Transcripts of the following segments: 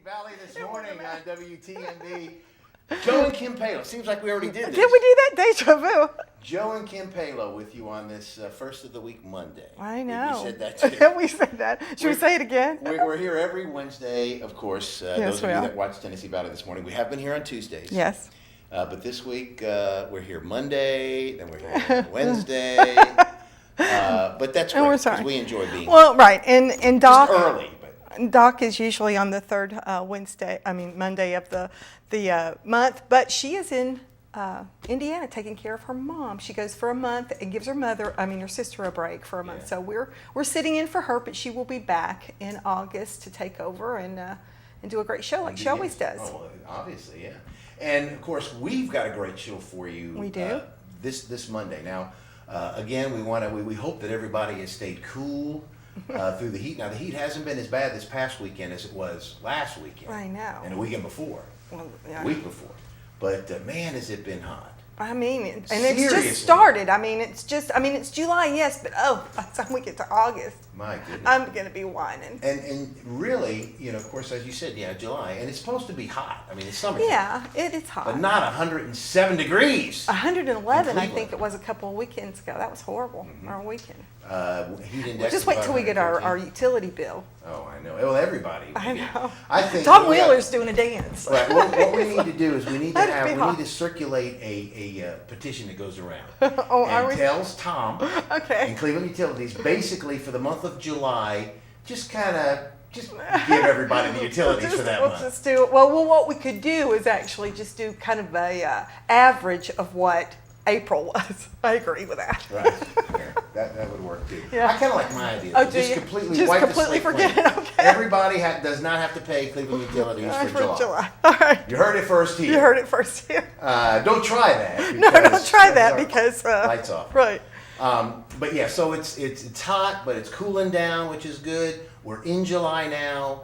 Valley this morning on WTMB. Joe and Kim Palo. Seems like we already did this. Did we do that? Deja vu. Joe and Kim Palo with you on this first of the week Monday. I know. We said that too. We said that. Should we say it again? We're here every Wednesday, of course. Those of we you are. that watched Tennessee Valley this morning. We have been here on Tuesdays. Yes. But this week we're here Monday, then we're here Wednesday. But that's And great we're because sorry. we enjoy being Well, right. And Doc. just early. But Doc is usually on the third Monday of the month, but she is in Indiana taking care of her mom. She goes for a month and gives her sister a break for a month. Yeah. So we're sitting in for her, but she will be back in August to take over and do a great show like she always does. Oh, well, obviously, yeah. And of course, we've got a great show for you. We do. This Monday. Now, again, we hope that everybody has stayed cool through the heat. Now, the heat hasn't been as bad this past weekend as it was last weekend. I know. And the weekend before. Well, yeah. The week before. But man, has it been hot. I mean, and Seriously. it's just started. It's July, yes, but by the time we get to August, My goodness. I'm going to be whining. And really, of course, as you said, July, and it's supposed to be hot. I mean, it's summer. Yeah, it's hot. But not 107 degrees. 111, I think Cleveland. it was a couple of weekends ago. That was horrible, our weekend. Heat index. Just wait till we get our utility bill. Oh, I know. Well, everybody. I know. I think Tom Wheeler's doing a dance. Right. What we need to do is we need That'd be to circulate a petition that goes around Oh, are and we? tells Tom Okay. and Cleveland Utilities basically for the month of July, just give everybody the utilities for that month. Well, what we could do is actually just do kind of a average of what April was. I agree with that. Right. Yeah, that would work too. Yeah. I kind of like my idea. Oh, do just you? completely Just wipe the completely slate forget clean. it, okay. Everybody does not have to pay Cleveland Utilities for July. All right. You heard it first here. You heard it first here. Don't try that. No, don't because- try that because lights off. Right. But yeah, so it's hot, but it's cooling down, which is good. We're in July now.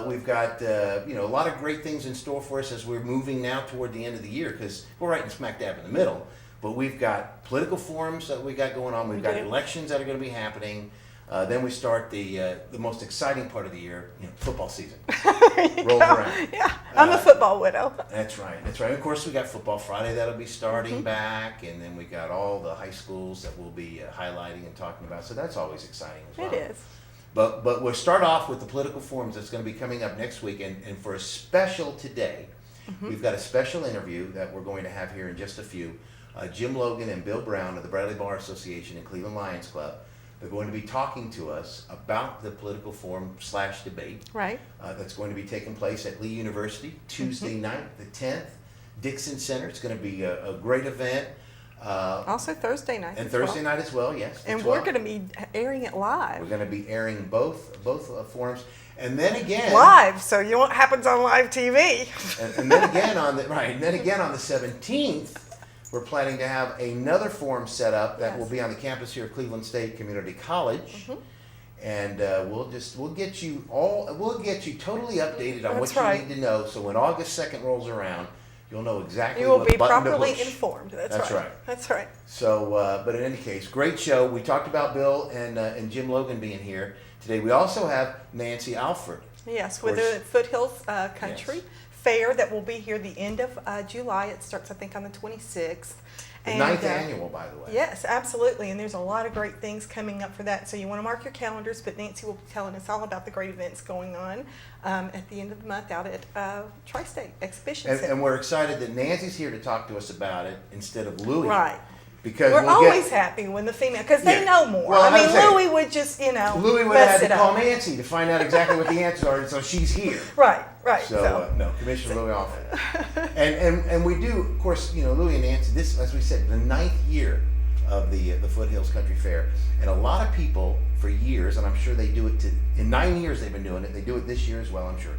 We've got a lot of great things in store for us as we're moving now toward the end of the year because we're right in smack dab in the middle. But we've got political forums that we got going on. We've got elections that are going to be happening. Then we start the most exciting part of the year, football season. Rolls around. Yeah, I'm a football widow. That's right. Of course, we got Football Friday that'll be starting back, and then we got all the high schools that we'll be highlighting and talking about. So that's always exciting as well. It is. But we'll start off with the political forums that's going to be coming up next week, and for a special today, we've got a special interview that we're going to have here in just a few. Jim Logan and Bill Brown of the Bradley Bar Association and Cleveland Lions Club. They're going to be talking to us about the political forum / debate. Right. That's going to be taking place at Lee University Tuesday night, the 10th. Dixon Center. It's going to be a great event. Also Thursday night. And Thursday night as well, yes. And we're going to be airing it live. We're going to be airing both forums. And then again... Live, so you know what happens on live TV. and then again on the 17th, we're planning to have another forum set up that will be on the campus here of Cleveland State Community College, and we'll get you totally updated on what you need to know. So when August 2nd rolls around, you'll know exactly You will what be button to properly push. informed. That's right. That's right. So, but in any case, great show. We talked about Bill and Jim Logan being here today. We also have Nancy Alford. Yes, with the Foothills Country. Yes. Fair that will be here the end of July. It starts, I think, on the 26th. The 9th annual, by the way. Yes, absolutely. And there's a lot of great things coming up for that. So you want to mark your calendars, but Nancy will be telling us all about the great events going on at the end of the month out at Tri-State Exhibition Center. And we're excited that Nancy's here to talk to us about it instead of Louie. Right. Because we're always happy when the female, because they know more. Well, Louie would just, Louie would have had to call Nancy to find out exactly what the answers are, so she's here. Right. So, no, Commissioner Louie Alford. And we do, of course, Louie and Nancy, this, as we said, the 9th year of the Foothills Country Fair. And a lot of people for years, and I'm sure they do it in 9 years they've been doing it, they do it this year as well, I'm sure.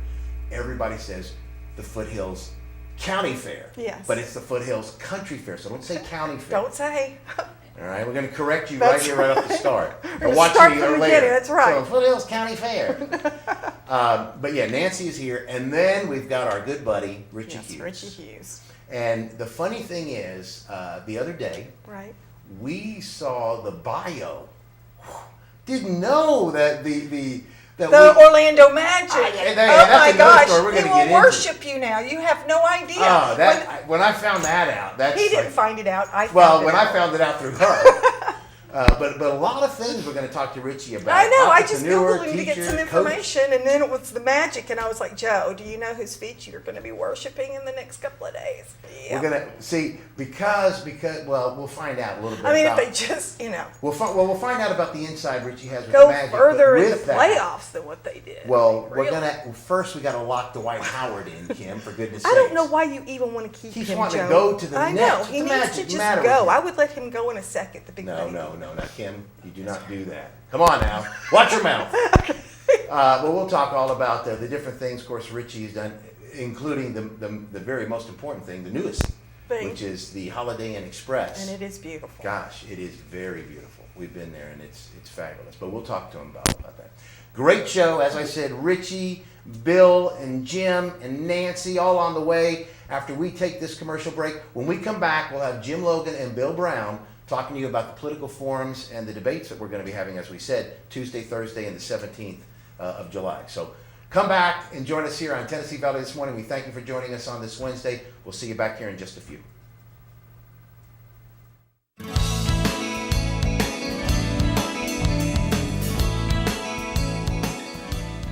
Everybody says the Foothills County Fair. Yes. But it's the Foothills Country Fair, so don't say County Fair. Don't say. All right, we're going to correct you right off the start. Or watch start me from the later. beginning, that's right. So Foothills County Fair. But yeah, Nancy is here, and then we've got our good buddy Richie Hughes. Richie Hughes. And the funny thing is, the other day, we saw the bio. Didn't know that the The Orlando Magic. Oh my my gosh, We're he gonna will get into. worship you now. You have no idea. Oh, when I found that out, that's he didn't like, find it out. I found well, it when out. I found it out through her. But a lot of things we're going to talk to Richie about. I know. I just Entrepreneur, Googled him to get teacher, some coach. information, and then it was the Magic, and I was like, Joe, do you know whose feet you're going to be worshiping in the next couple of days? Yeah. We're gonna see because well, we'll find out a little bit. I mean, about, if they just, we'll find out about the inside Richie has with go the Magic. further but in the with that, playoffs than what they did. Well, Really. first we got to lock Dwight Howard in, Kim, for goodness' I sakes. don't know why you even want to keep He's him, wanting Joe. to go to the I Nets. know. What's He the needs magic to just matter with go. him? I would let him go in a second. The big No, lady. now Kim, you do not do that. Come on now, watch your mouth. But we'll talk all about the different things. Of course, Richie has done, including the very most important thing, the newest thing, which is the Holiday Inn Express. And it is beautiful. Gosh, it is very beautiful. We've been there, and it's fabulous. But we'll talk to him about that. Great show, as I said. Richie, Bill, and Jim, and Nancy all on the way after we take this commercial break. When we come back, we'll have Jim Logan and Bill Brown talking to you about the political forums and the debates that we're going to be having, as we said, Tuesday, Thursday, and the 17th of July. So come back and join us here on Tennessee Valley This Morning. We thank you for joining us on this Wednesday. We'll see you back here in just a few.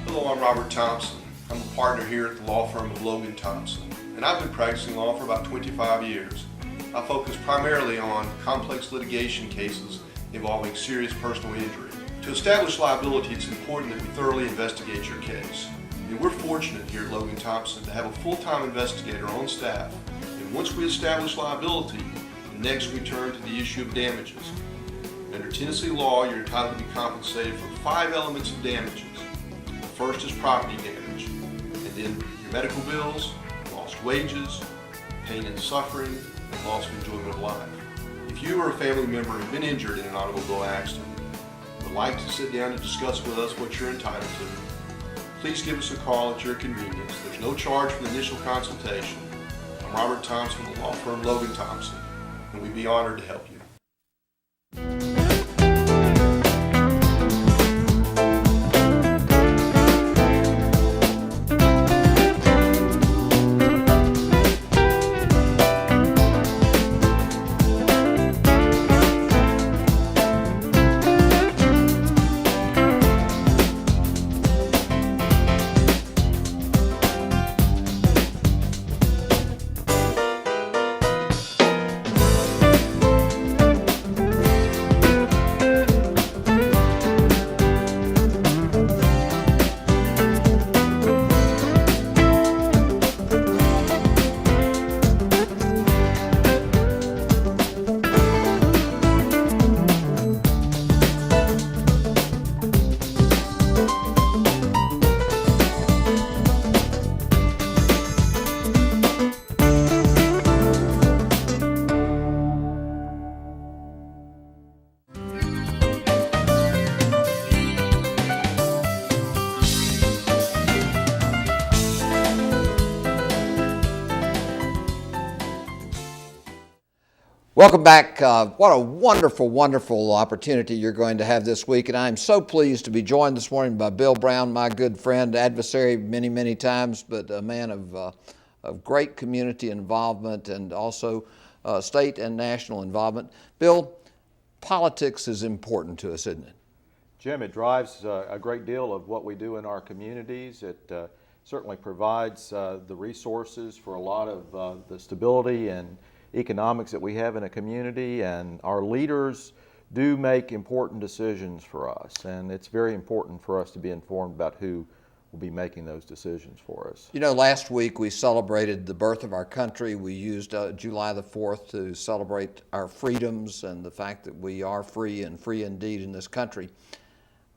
Hello, I'm Robert Thompson. I'm a partner here at the law firm of Logan Thompson, and I've been practicing law for about 25 years. I focus primarily on complex litigation cases involving serious personal injury. To establish liability, it's important that we thoroughly investigate your case. And we're fortunate here at Logan Thompson to have a full-time investigator on staff. And once we establish liability, next we turn to the issue of damages. Under Tennessee law, you're entitled to be compensated for 5 elements of damages. The first is property damage, and then your medical bills, lost wages, pain and suffering, and loss of enjoyment of life. If you or a family member have been injured in an automobile accident, would like to sit down and discuss with us what you're entitled to, please give us a call at your convenience. There's no charge for the initial consultation. I'm Robert Thompson with the law firm Logan Thompson, and we'd be honored to help you. Welcome back. What a wonderful, wonderful opportunity you're going to have this week. And I'm so pleased to be joined this morning by Bill Brown, my good friend, adversary many, many times, but a man of great community involvement and also state and national involvement. Bill, politics is important to us, isn't it? Jim, it drives a great deal of what we do in our communities. It certainly provides the resources for a lot of the stability and economics that we have in a community, and our leaders do make important decisions for us, and it's very important for us to be informed about who will be making those decisions for us. You know, last week we celebrated the birth of our country. We used July the 4th to celebrate our freedoms and the fact that we are free and free indeed in this country.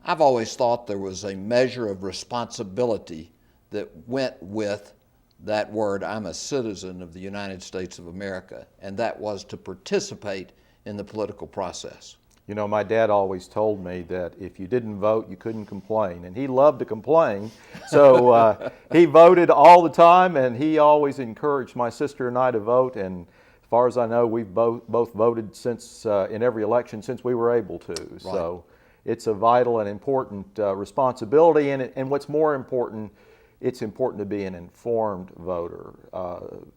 I've always thought there was a measure of responsibility that went with that word, I'm a citizen of the United States of America, and that was to participate in the political process. You know, my dad always told me that if you didn't vote, you couldn't complain, and he loved to complain, so he voted all the time, and he always encouraged my sister and I to vote, and as far as I know, we've both voted since in every election since we were able to. Right. So it's a vital and important responsibility. And what's more important, it's important to be an informed voter.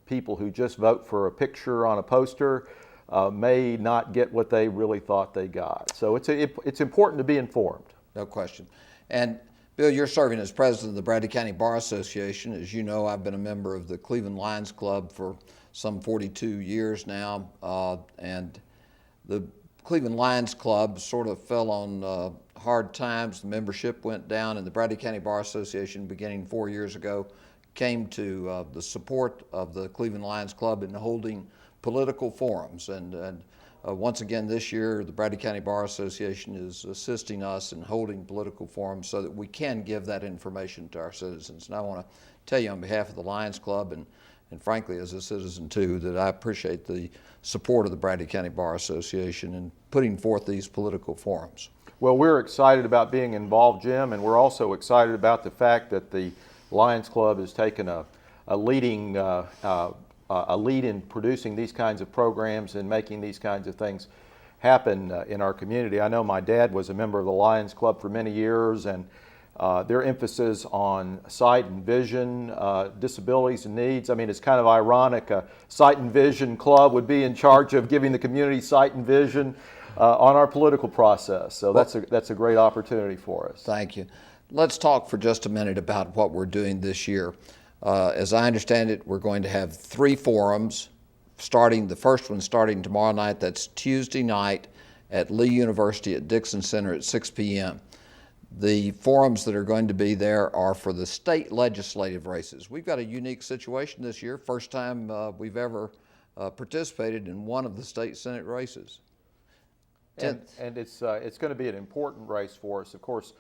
People who just vote for a picture on a poster may not get what they really thought they got. So it's important to be informed. No question. And Bill, you're serving as president of the Bradley County Bar Association. As you know, I've been a member of the Cleveland Lions Club for some 42 years now, and the Cleveland Lions Club sort of fell on hard times. The membership went down, and the Bradley County Bar Association, beginning 4 years ago, came to the support of the Cleveland Lions Club in holding political forums. And once again this year, the Bradley County Bar Association is assisting us in holding political forums so that we can give that information to our citizens. And I want to tell you on behalf of the Lions Club and frankly as a citizen too, that I appreciate the support of the Bradley County Bar Association in putting forth these political forums. Well, we're excited about being involved, Jim, and we're also excited about the fact that the Lions Club has taken a lead in producing these kinds of programs and making these kinds of things happen in our community. I know my dad was a member of the Lions Club for many years, and their emphasis on sight and vision, disabilities and needs. I mean, it's kind of ironic. A sight and vision club would be in charge of giving the community sight and vision on our political process. So that's a great opportunity for us. Thank you. Let's talk for just a minute about what we're doing this year. As I understand it, we're going to have 3 forums, the first one starting tomorrow night. That's Tuesday night at Lee University at Dixon Center at 6 p.m. The forums that are going to be there are for the state legislative races. We've got a unique situation this year, first time we've ever participated in one of the state Senate races. And it's going to be an important race for us, of course,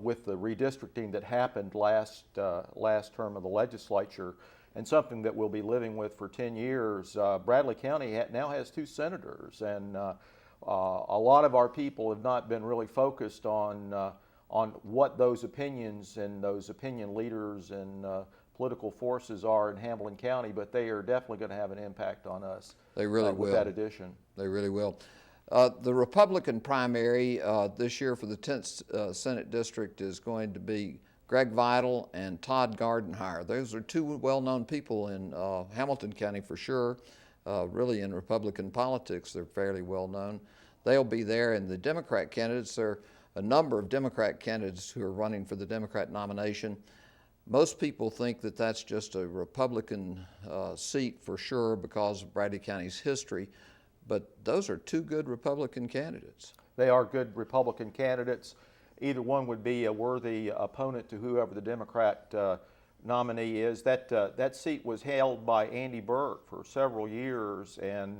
with the redistricting that happened last term of the legislature, and something that we'll be living with for 10 years. Bradley County now has 2 senators, and a lot of our people have not been really focused on what those opinions and those opinion leaders and political forces are in Hamilton County, but they are definitely going to have an impact on us. They really will. With that addition. They really will. The Republican primary this year for the 10th Senate District is going to be Greg Vidal and Todd Gardenhire. Those are 2 well-known people in Hamilton County for sure. Really in Republican politics, they're fairly well-known. They'll be there, and the Democrat candidates, there are a number of Democrat candidates who are running for the Democrat nomination. Most people think that that's just a Republican seat for sure because of Bradley County's history, but those are 2 good Republican candidates. They are good Republican candidates. Either one would be a worthy opponent to whoever the Democrat nominee is. That seat was held by Andy Burke for several years, and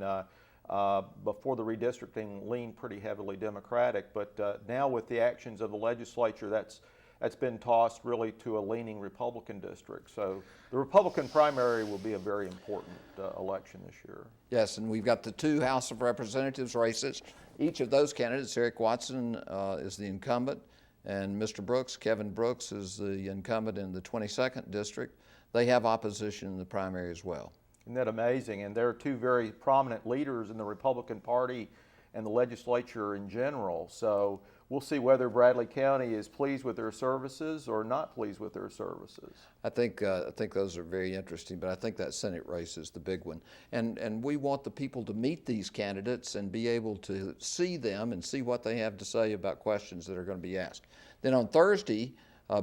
before the redistricting leaned pretty heavily Democratic. But now with the actions of the legislature, that's been tossed really to a leaning Republican district. So the Republican primary will be a very important election this year. Yes, and we've got the 2 House of Representatives races. Each of those candidates, Eric Watson is the incumbent, and Mr. Brooks, Kevin Brooks, is the incumbent in the 22nd district. They have opposition in the primary as well. Isn't that amazing? And they're 2 very prominent leaders in the Republican Party and the legislature in general. So we'll see whether Bradley County is pleased with their services or not pleased with their services. I think those are very interesting, but I think that Senate race is the big one. And we want the people to meet these candidates and be able to see them and see what they have to say about questions that are going to be asked. Then on Thursday,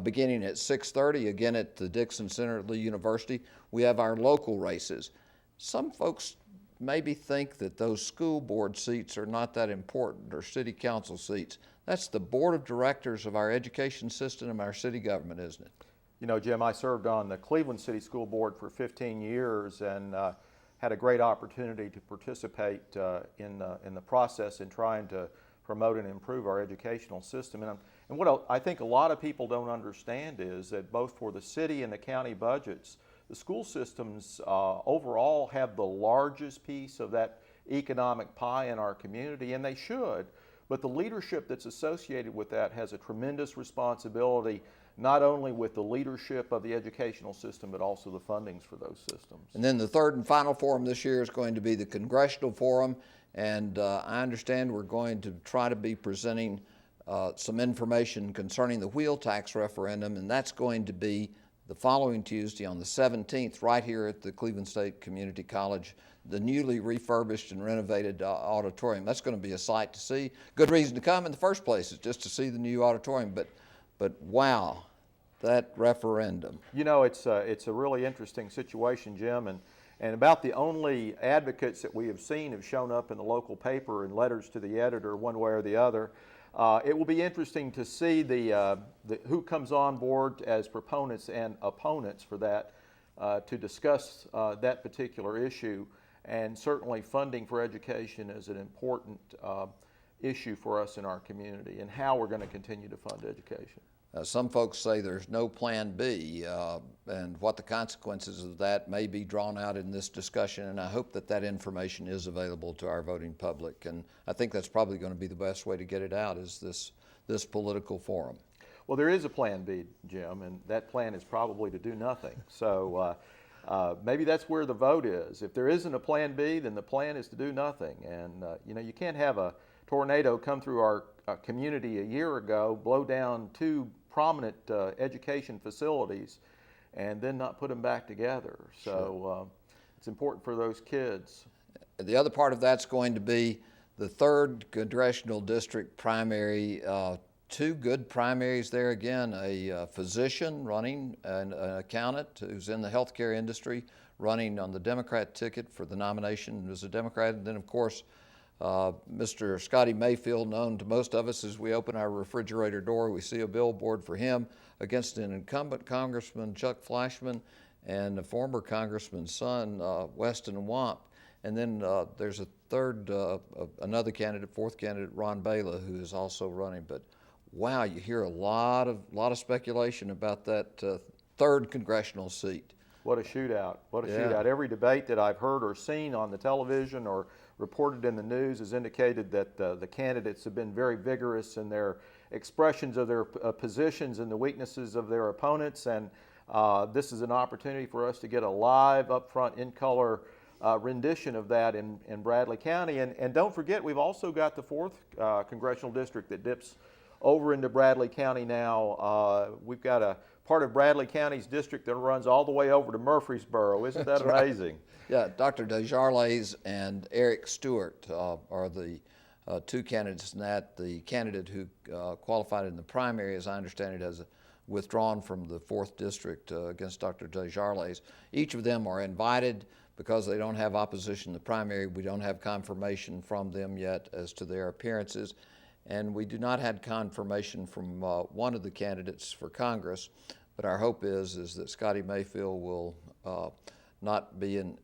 beginning at 6:30, again at the Dixon Center at Lee University, we have our local races. Some folks maybe think that those school board seats are not that important, or city council seats. That's the board of directors of our education system and our city government, isn't it? You know, Jim, I served on the Cleveland City School Board for 15 years and had a great opportunity to participate in the process in trying to promote and improve our educational system. And what I think a lot of people don't understand is that both for the city and the county budgets, the school systems overall have the largest piece of that economic pie in our community, and they should. But the leadership that's associated with that has a tremendous responsibility, not only with the leadership of the educational system, but also the fundings for those systems. And then the 3rd and final forum this year is going to be the Congressional Forum, and I understand we're going to try to be presenting some information concerning the wheel tax referendum, and that's going to be the following Tuesday on the 17th right here at the Cleveland State Community College, the newly refurbished and renovated auditorium. That's going to be a sight to see. Good reason to come in the first place is just to see the new auditorium, but wow, that referendum. You know, it's a really interesting situation, Jim, and about the only advocates that we have seen have shown up in the local paper in letters to the editor one way or the other. It will be interesting to see who comes on board as proponents and opponents for that to discuss that particular issue. And certainly funding for education is an important issue for us in our community, and how we're going to continue to fund education. Some folks say there's no plan B, and what the consequences of that may be drawn out in this discussion, and I hope that that information is available to our voting public. And I think that's probably going to be the best way to get it out, is this political forum. Well, there is a plan B, Jim, and that plan is probably to do nothing. So maybe that's where the vote is. If there isn't a plan B, then the plan is to do nothing. And you know, you can't have a tornado come through our community a year ago, blow down two prominent education facilities, and then not put them back together. So it's important for those kids. The other part of that's going to be the 3rd Congressional District primary. Two good primaries there again, a physician running, an accountant who's in the healthcare industry running on the Democrat ticket for the nomination as a Democrat, and then of course Mr. Scotty Mayfield, known to most of us as we open our refrigerator door, we see a billboard for him against an incumbent Congressman, Chuck Flashman, and a former Congressman's son, Weston Wamp. And then there's a another candidate, 4th candidate, Ron Bala, who is also running. But wow, you hear a lot of speculation about that 3rd congressional seat. What a shootout. What a shootout. Every debate that I've heard or seen on the television or reported in the news has indicated that the candidates have been very vigorous in their expressions of their positions and the weaknesses of their opponents. And this is an opportunity for us to get a live, upfront, in-color rendition of that in Bradley County. And don't forget, we've also got the 4th Congressional District that dips over into Bradley County now. We've got a part of Bradley County's district that runs all the way over to Murfreesboro. Isn't that amazing? Right. Yeah, Dr. Desjardins and Eric Stewart are the two candidates in that. The candidate who qualified in the primary, as I understand it, has withdrawn from the 4th district against Dr. Desjardins. Each of them are invited because they don't have opposition in the primary. We don't have confirmation from them yet as to their appearances. And we do not have confirmation from one of the candidates for Congress, but our hope is that Scotty Mayfield will not be in.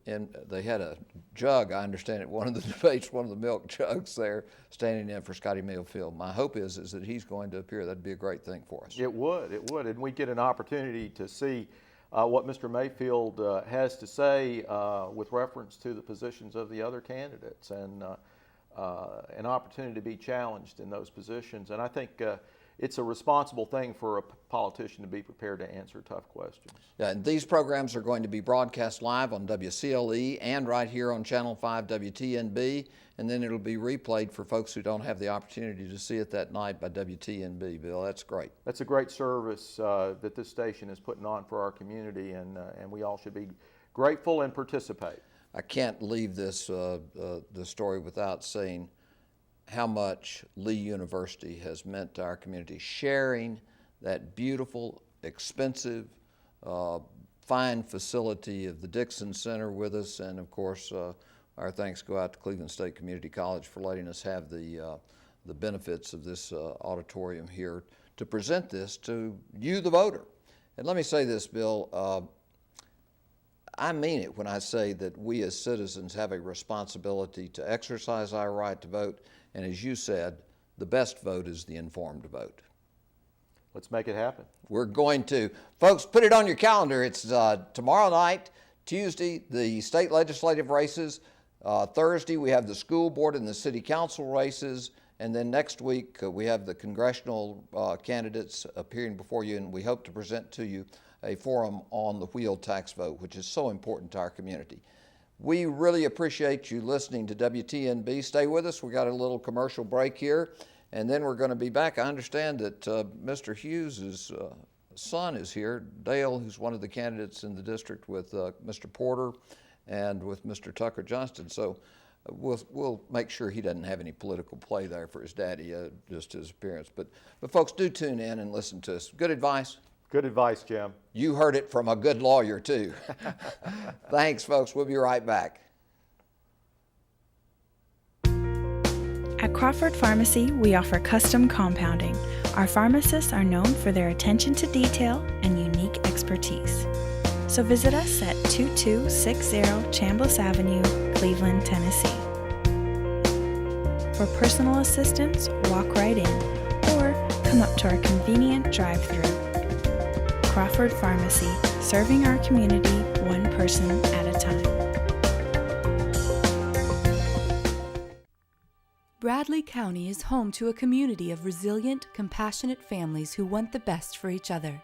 They had a jug, I understand, at one of the debates, one of the milk jugs there, standing in for Scotty Mayfield. My hope is that he's going to appear. That'd be a great thing for us. It would, and we get an opportunity to see what Mr. Mayfield has to say with reference to the positions of the other candidates, and an opportunity to be challenged in those positions. And I think it's a responsible thing for a politician to be prepared to answer tough questions. Yeah, and these programs are going to be broadcast live on WCLE and right here on Channel 5 WTNB, and then it'll be replayed for folks who don't have the opportunity to see it that night by WTNB. Bill, that's great. That's a great service that this station is putting on for our community, and we all should be grateful and participate. I can't leave this the story without saying how much Lee University has meant to our community, sharing that beautiful, expensive, fine facility of the Dixon Center with us. And of course, our thanks go out to Cleveland State Community College for letting us have the benefits of this auditorium here to present this to you, the voter. And let me say this, Bill. I mean it when I say that we as citizens have a responsibility to exercise our right to vote, and as you said, the best vote is the informed vote. Let's make it happen. We're going to. Folks, put it on your calendar. It's tomorrow night, Tuesday, the state legislative races. Thursday, we have the school board and the city council races, and then next week we have the congressional candidates appearing before you, and we hope to present to you a forum on the wheel tax vote, which is so important to our community. We really appreciate you listening to WTNB. Stay with us. We got a little commercial break here, And then we're going to be back. I understand that Mr. Hughes' son is here, Dale, who's one of the candidates in the district with Mr. Porter and with Mr. Tucker Johnston. So we'll make sure he doesn't have any political play there for his daddy, just his appearance. But folks, do tune in and listen to us. Good advice? Good advice, Jim. You heard it from a good lawyer, too. Thanks, folks. We'll be right back. At Crawford Pharmacy, we offer custom compounding. Our pharmacists are known for their attention to detail and unique expertise. So visit us at 2260 Chambliss Avenue, Cleveland, Tennessee. For personal assistance, walk right in or come up to our convenient drive-thru. Crawford Pharmacy, serving our community one person at a time. Bradley County is home to a community of resilient, compassionate families who want the best for each other.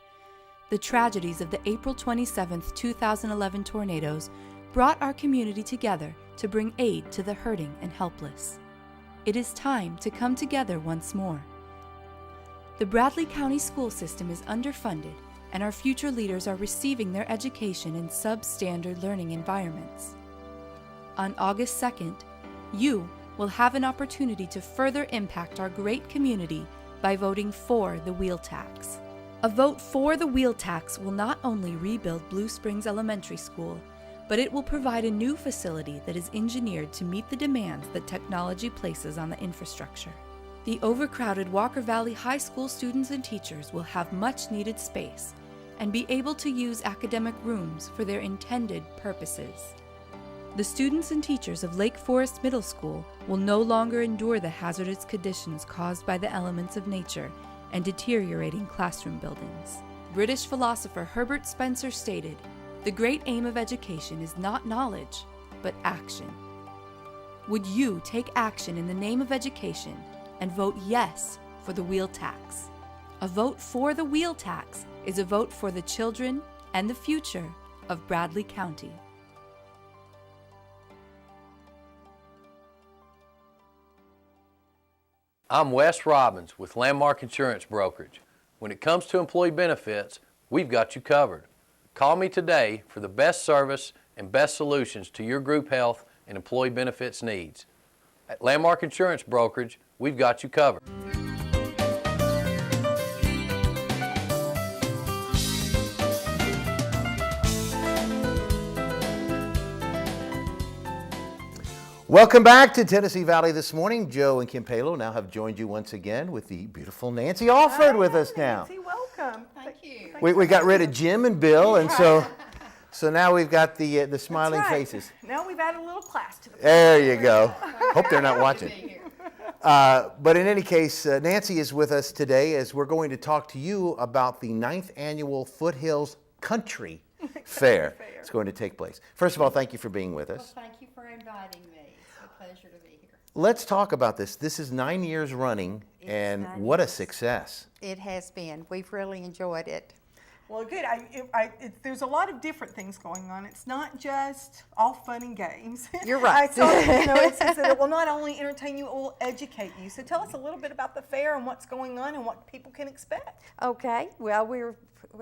The tragedies of the April 27, 2011 tornadoes brought our community together to bring aid to the hurting and helpless. It is time to come together once more. The Bradley County school system is underfunded, and our future leaders are receiving their education in substandard learning environments. On August 2nd, you will have an opportunity to further impact our great community by voting for the wheel tax. A vote for the wheel tax will not only rebuild Blue Springs Elementary School, but it will provide a new facility that is engineered to meet the demands that technology places on the infrastructure. The overcrowded Walker Valley High School students and teachers will have much needed space and be able to use academic rooms for their intended purposes. The students and teachers of Lake Forest Middle School will no longer endure the hazardous conditions caused by the elements of nature and deteriorating classroom buildings. British philosopher Herbert Spencer stated, "The great aim of education is not knowledge, but action." Would you take action in the name of education and vote yes for the wheel tax? A vote for the wheel tax is a vote for the children and the future of Bradley County. I'm Wes Robbins with Landmark Insurance Brokerage. When it comes to employee benefits, we've got you covered. Call me today for the best service and best solutions to your group health and employee benefits needs. At Landmark Insurance Brokerage, we've got you covered. Welcome back to Tennessee Valley this morning. Joe and Kim Palo now have joined you once again with the beautiful Nancy Alford with us now. Nancy, welcome. Thank you. We got rid of Jim and Bill, and so now we've got the smiling That's right. faces. Now we've added a little class to the There you go. Hope they're not watching. But in any case, Nancy is with us today as we're going to talk to you about the 9th annual Foothills Country Fair. It's going to take place. First of all, thank you for being with us. Well, thank you for inviting me. It's a pleasure to be here. Let's talk about this. This is 9 years running, and 9 what a years. success. It has been. We've really enjoyed it. Well, good. There's a lot of different things going on. It's not just all fun and games. You're right. It will not only entertain you, it will educate you. So tell us a little bit about the fair and what's going on and what people can expect. Okay. Well,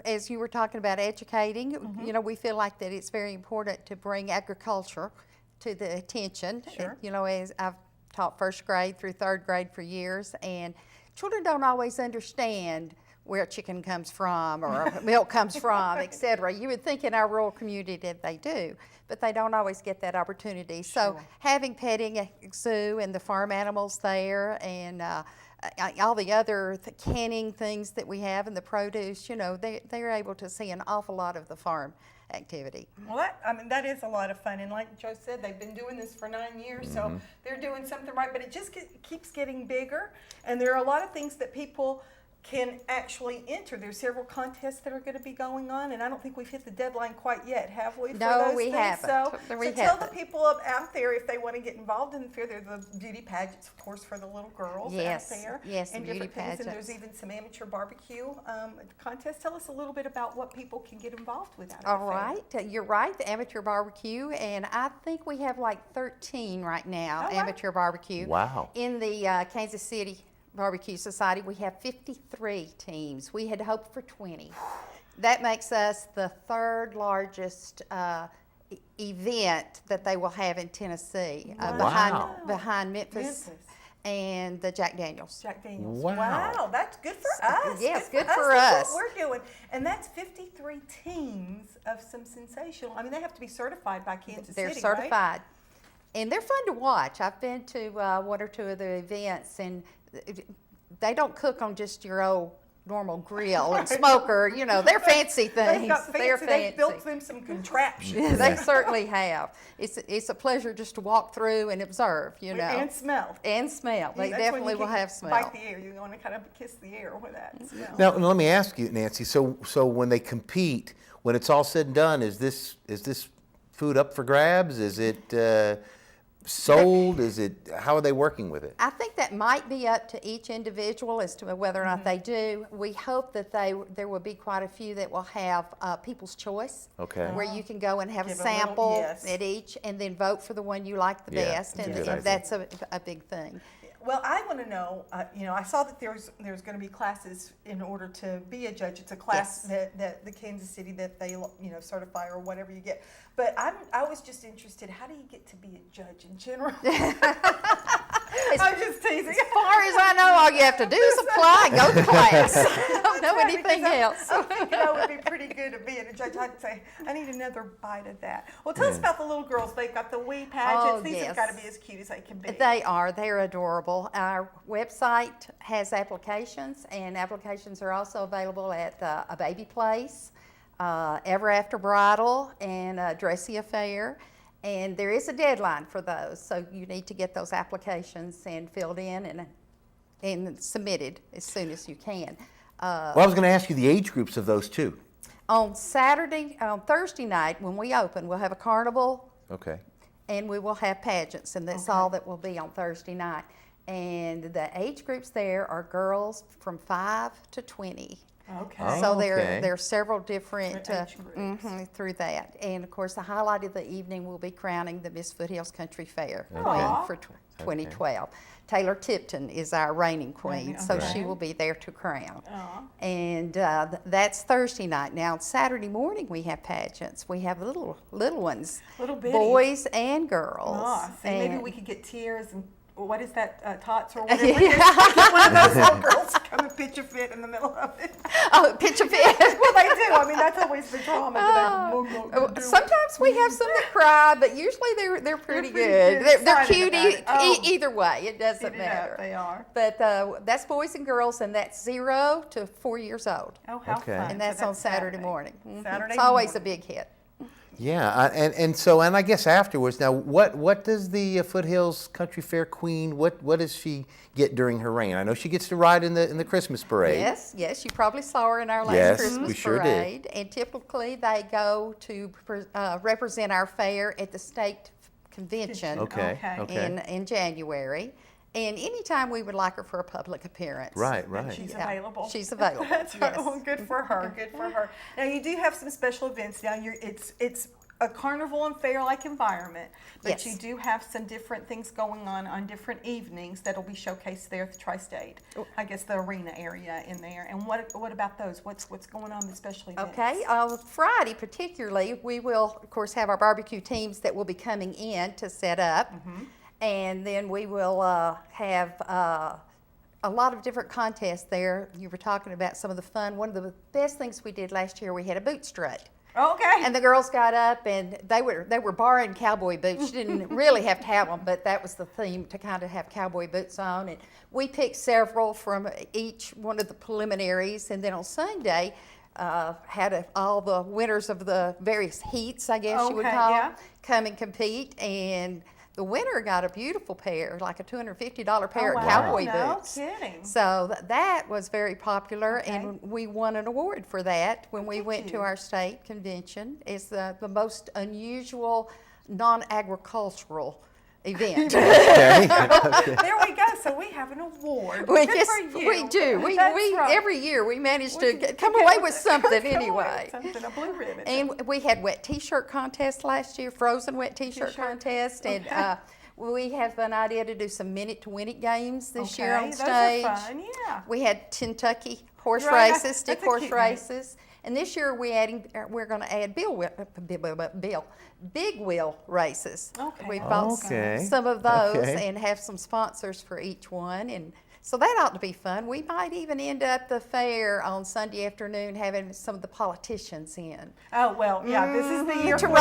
as you were talking about educating, we feel like that it's very important to bring agriculture to the attention. Sure. As I've taught first grade through third grade for years, and children don't always understand where chicken comes from or milk comes from, etc. You would think in our rural community that they do, but they don't always get that opportunity. So having petting zoo and the farm animals there and all the other canning things that we have and the produce, they're able to see an awful lot of the farm activity. Well, that is a lot of fun. And like Joe said, they've been doing this for 9 years, so they're doing something right. But it just keeps getting bigger. And there are a lot of things that people can actually enter. There's several contests that are going to be going on, and I don't think we've hit the deadline quite yet, have we? No, we haven't. So tell the people out there if they want to get involved in the fair. There are the beauty pageants, of course, for the little girls out there. Yes, and beauty different things. pageants. And there's even some amateur barbecue contests. Tell us a little bit about what people can get involved with out of the fair. All right, you're right, the amateur barbecue, and I think we have like 13 right now, amateur barbecue. Wow. In the Kansas City Barbecue Society, we have 53 teams. We had hoped for 20. That makes us the third largest event that they will have in Tennessee, Wow. behind Memphis and the Jack Daniels. Jack Daniels. Wow. That's good for us. Yes, good for That's us. what we're doing. And that's 53 teams of some sensational. I mean, they have to be certified by Kansas They're City, certified. right? And they're fun to watch. I've been to one or two of the events, and they don't cook on just your old normal grill and smoker. You know, they're fancy things. They've got fancy. They're fancy. They've built them some contraptions. They certainly have. It's a pleasure just to walk through and observe, you know. And smell. And smell. They That's when definitely you will can have smell. Bite the air. You want to kind of kiss the air with that smell. Now, let me ask you, Nancy. So when they compete, when it's all said and done, is this food up for grabs? Is it sold? How are they working with it? I think that might be up to each individual as to whether or not they do. We hope that there will be quite a few that will have People's Choice, Okay. where you can go and have Give a a little- sample yes. at each, and then vote for the one you like the Yeah, best, that's a and, good and idea. that's a big thing. Well, I want to know, I saw that there's going to be classes in order to be a judge. It's a class that the Kansas City that they, certify or whatever you get. But I was just interested, how do you get to be a judge in general? I'm just teasing. As far as I know, all you have to do is apply and go to class. I don't know anything else. I'm thinking I would be pretty good at being a judge. I'd say, I need another bite of that. Well, tell us about the little girls. They've got the wee pageants. Oh, These yes. have got to be as cute as they can be. They are. They're adorable. Our website has applications, and applications are also available at A Baby Place, Ever After Bridal, and Dressy Affair. And there is a deadline for those, so you need to get those applications and filled in and submitted as soon as you can. Well, I was going to ask you the age groups of those too. On Thursday night, when we open, we'll have a carnival, Okay. and we will have pageants, and that's all that will be on Thursday night. And the age groups there are girls from 5 to 20. Okay. So okay. there are several different Different age groups. through that. And of course, the highlight of the evening will be crowning the Miss Foothills Country Fair Okay. Queen for 2012. Taylor Tipton is our reigning queen, so okay. she will be there to crown. Aw. And that's Thursday night. Now, Saturday morning we have pageants. We have little ones, Little bitties. boys and girls. Ah, see, maybe And- we could get tears and what is that, tots or whatever it is? Get one of those little girls to come and pitch a fit in the middle of it. Oh, pitch a fit. Well, they do. I mean, that's always the drama. Sometimes we have some that cry, but usually they're pretty pretty good. good They're excited cute about it. Oh. either way. It doesn't Eat it up, matter. they are. But that's boys and girls, and that's 0 to 4 years old. Oh, how Okay. fun. And that's So on Saturday morning. Saturday It's always a morning. big hit. Yeah, and I guess afterwards. Now, what does the Foothills Country Fair Queen? What does she get during her reign? I know she gets to ride in the Christmas parade. Yes, you probably saw her in our last Yes, Christmas we sure did. parade. And typically they go to represent our fair at the state convention Okay. Okay. in January. And anytime we would like her for a public appearance. Right. She's Yeah, available. she's available, That's right. yes. Well, good for her. Good for her. Now you do have some special events. Now it's a carnival and fair-like environment, but Yes. you do have some different things going on different evenings that'll be showcased there at the Tri-State. I guess the arena area in there. And what about those? What's going on in the special events? Okay, Friday particularly, we will, of course, have our barbecue teams that will be coming in to set up. And then we will have a lot of different contests there. You were talking about some of the fun. One of the best things we did last year, we had a boot strut. Okay. And the girls got up, and they were borrowing cowboy boots. You didn't really have to have them, but that was the theme, to kind of have cowboy boots on. And we picked several from each one of the preliminaries, and then on Sunday had all the winners of the various heats, I guess you would Okay, call yeah. them, come and compete. And the winner got a beautiful pair, like a $250 pair Oh, of wow. cowboy No boots. kidding. So that was very popular, Okay. and we won an award for that when we did went to you? our state convention. It's the most unusual non-agricultural event. Okay. There we go. So we have an award. We Good just for you. we do. We That's right. every year we manage We to can come get away with with it. something Come away with anyway. something, a blue ribbon. And we had wet T-shirt contest last year, frozen wet T-shirt T-shirt. contest, and Okay. We have an idea to do some minute-to-win-it games this year on those stage. are fun, yeah. We had Kentucky horse Right, races, that's stick a horse cute name. races. And this year we're going to add big wheel races. Okay. We bought Okay. some of those Okay. and have some sponsors for each one. And so that ought to be fun. We might even end up the fair on Sunday afternoon having some of the politicians in. Oh, well, yeah, this is the year to for-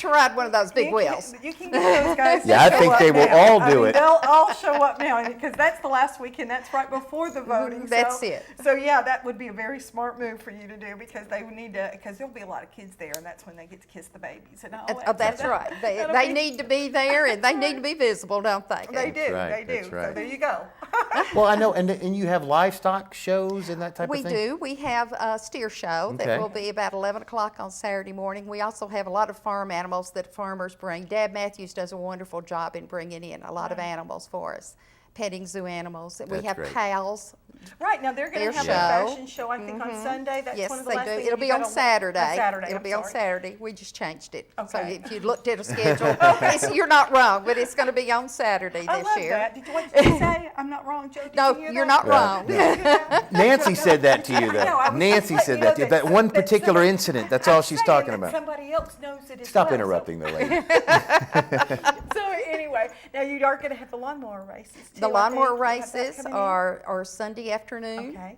ride one of those big you wheels. You can get those guys. to Yeah, I show think up they will now. all I do mean, it. They'll all show up now because that's the last weekend. That's right before the voting. That's so, it. So yeah, that would be a very smart move for you to do because they would need to because there'll be a lot of kids there and that's when they get to kiss the babies and all that. Oh, that's So right. that'll They be- need to be there and they need to be visible, don't they? They do. right, They do. that's right. So there you go. Well, I know, and you have livestock shows and that type We of thing? do. We have a steer show Okay. that will be about 11 o'clock on Saturday morning. We also have a lot of farm animals that farmers bring. Dad Matthews does a wonderful job in bringing in a lot of animals for us, petting zoo animals. We That's have great. pals. Right now they're going Their to have show. a fashion show. I think on Sunday. That's Yes, one of the they last do. things It'll you be on gotta- Saturday. Saturday. It'll I'm be on sorry. Saturday. We just changed it. So Okay. if you looked at a schedule, you're not wrong, but it's going to be on Saturday I this love year. that. What did you say? I'm not wrong, Joe. Did No, you hear you're that? not wrong. Nancy said that to you, I know, I though. was Nancy just said letting that to you you. know That one that particular somebody- incident, that's all I'm she's saying talking that about. Somebody else knows it as Stop well, interrupting the lady. So anyway, now you are going to have the lawnmower races too. The I lawnmower think. You have that races coming in? are Sunday afternoon Okay.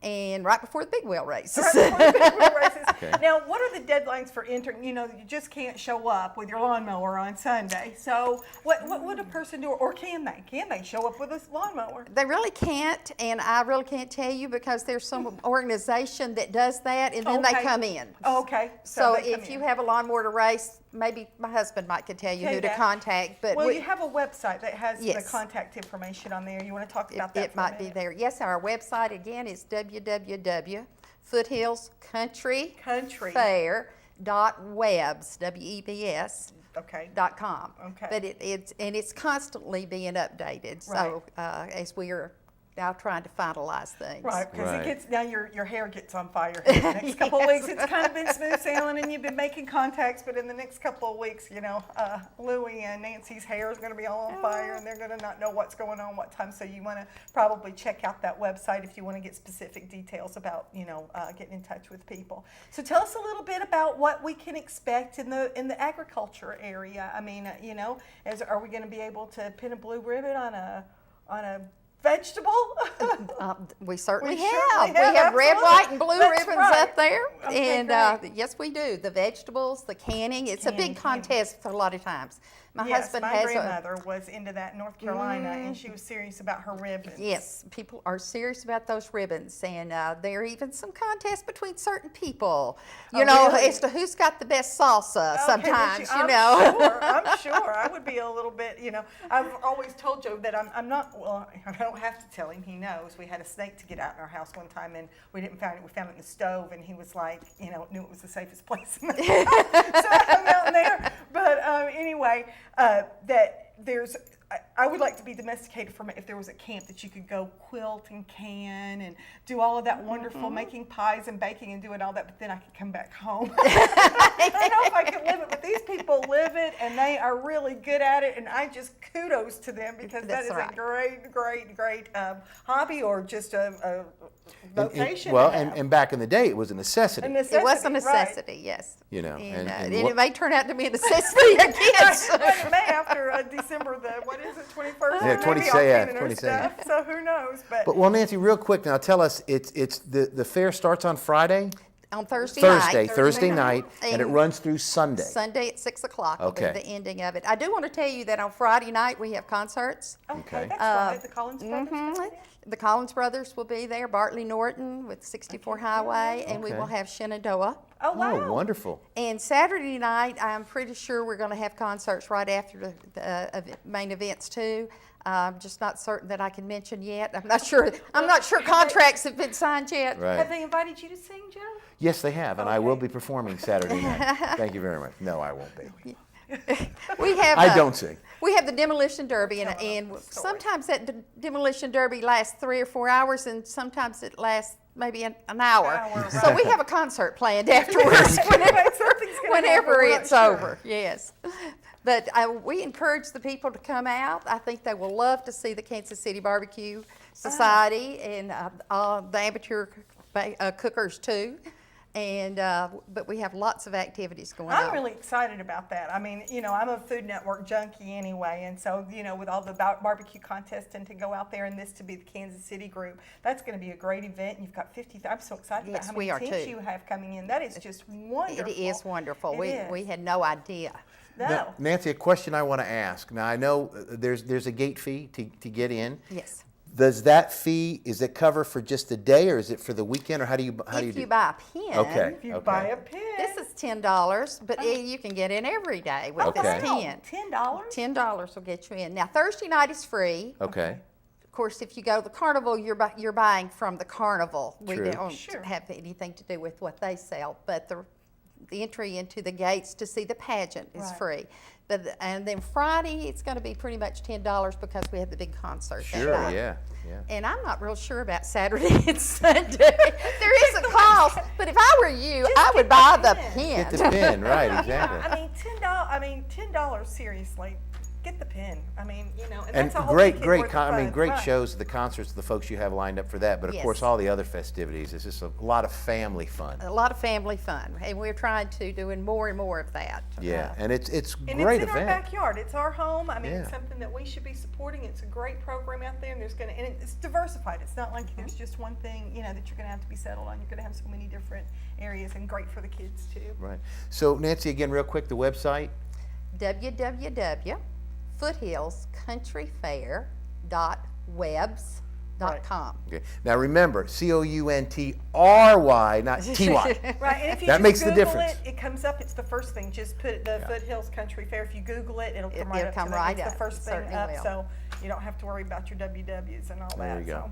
and right before the big wheel races. Right before the big wheel races. Now, what are the deadlines for entering? You know, you just can't show up with your lawnmower on Sunday. So, what would a person do, or can they? Can they show up with a lawnmower? They really can't, and I really can't tell you because there's some organization that does that, and then they Okay. come in. Oh, okay. So they come if in. you have a lawnmower to race, maybe my husband might could tell you Okay, who to that- contact. But well, we- you have a website that has the Yes. contact information on there. You want to talk about that? it for a might be minute? there. Yes, our website again is www.foothillscountryfair.webs, Okay. .com. Okay. But it's constantly being updated. So as we are now trying to finalize things. Right, because Right. it gets now your hair gets on fire. In the next couple of weeks, it's kind of been smooth sailing, and you've been making contacts. But in the next couple of weeks, you know, Louie and Nancy's hair is going to be all on fire, and they're going to not know what's going on, what time. So you want to probably check out that website if you want to get specific details about, you know, getting in touch with people. So tell us a little bit about what we can expect in the agriculture area. I mean, you know, are we going to be able to pin a blue ribbon on a vegetable? We certainly We have. certainly We have have, red, absolutely. white, and blue That's ribbons right. up there. Okay, And great. yes, we do. The vegetables, the canning. It's a Canning, big contest for a lot of times. My Yes, husband my has grandmother was into that in North Carolina, and she was serious about her ribbons. Yes, people are serious about those ribbons, and there are even some contests between certain people, you Oh, know, really? as to who's got the best salsa. Okay, Sometimes, but you know. I'm sure. I would be a little bit, you know. I've always told Joe that I'm not. Well, I don't have to tell him. He knows. We had a snake to get out in our house one time, and we didn't find it. We found it in the stove, and he was like, you know, knew it was the safest place in the house. So I'm out in there. But anyway, that there's. I would like to be domesticated from it if there was a camp that you could go quilt and can and do all of that wonderful making pies and baking and doing all that, but then I could come back home. I don't know if I could live it, but these people live it and they are really good at it, and I just kudos to them because that That's is right. a great hobby or just a vocation. Well, to have. and back in the day, it was a necessity. A It was a right. necessity, yes. You know, and, and and what- it may turn out to be a necessity again. But it may after December what is it, 21st? Yeah, Maybe 22nd, I'll yeah, get in her 22nd. stuff, so who knows? But well, Nancy, real quick now, tell us, it's the fair starts on Friday, On Thursday night. Thursday night, and it And runs through Sunday. Sunday at 6 o'clock will Okay. be the ending of it. I do want to tell you that on Friday night we have concerts. Okay, that's right. The Collins brothers. Mhm. The Collins brothers will be there, Bartley Norton with 64 Highway, and we Okay. will have Shenandoah. Oh wow. Oh, wonderful. And Saturday night, I'm pretty sure we're going to have concerts right after the main events too. I'm just not certain that I can mention yet. I'm not sure. Contracts have been signed yet. Have Right. they invited you to sing, Joe? Yes, they have, and I will Okay. be performing Saturday night. Thank you very much. No, I won't be. We have. I don't sing. We have the demolition derby, Tell and us the story. sometimes that demolition derby lasts 3 or 4 hours, and sometimes it lasts maybe an hour. Hour, So we have a concert planned afterwards whenever it's over. Yes. But we encourage the people to come out. I think they will love to see the Kansas City Barbecue Society and the amateur cookers too. And but we have lots of activities going on. I'm really excited about that. I mean, you know, I'm a Food Network junkie anyway, and so, you know, with all the barbecue contests and to go out there and this to be the Kansas City group, that's going to be a great event. You've got 50. I'm so excited about Yes, how we many are teams too. you have coming in. That is just wonderful. It is wonderful. It We is. had no idea. No. Now, Nancy, a question I want to ask. Now, I know there's a gate fee to get in. Yes. Does that fee, is it cover for just the day, or is it for the weekend, or how do you do? If you buy a pin, Okay. If you buy a pin. this is $10, but you can get in every day with Okay. this pin. $10? $10 will get you in. Now Thursday night is free. Okay. Of course, if you go to the carnival, you're buying from the carnival. We True. don't Sure. have anything to do with what they sell, but the entry into the gates to see the pageant is Right. free. And then Friday, it's going to be pretty much $10 because we have the big concert. that Sure, night. yeah. And I'm not real sure about Saturday and Sunday. There is a cost, but if I were you, I would buy the pin. Get the pin, right, exactly. I mean, $10, seriously. Get the pin. I mean, you know, and And that's a whole great weekend worth of fun. great Right. shows, the concerts, the folks you have lined up for that, but of Yes. course, all the other festivities, it's just a lot of family fun. A lot of family fun, and we're trying to doing more and more of that. Yeah, and it's And great it's in event. our backyard. It's our home. I mean, it's Yeah. something that we should be supporting. It's a great program out there, and it's diversified. It's not like there's just one thing, you know, that you're going to have to be settled on. You're going to have so many different areas, and great for the kids too. Right. So Nancy, again, real quick, the website. www.foothillscountryfair.webs.com. Okay. Now remember, COUNTRY, not TY. Right, and if you That just makes the Google difference. it comes up. It's the first thing. Just put the Foothills Country Fair. If you Google it, it'll come right It'll up. come to that. right It's up. the first It thing certainly up, will. so you don't have to worry about your WWs and all that. There you go. So.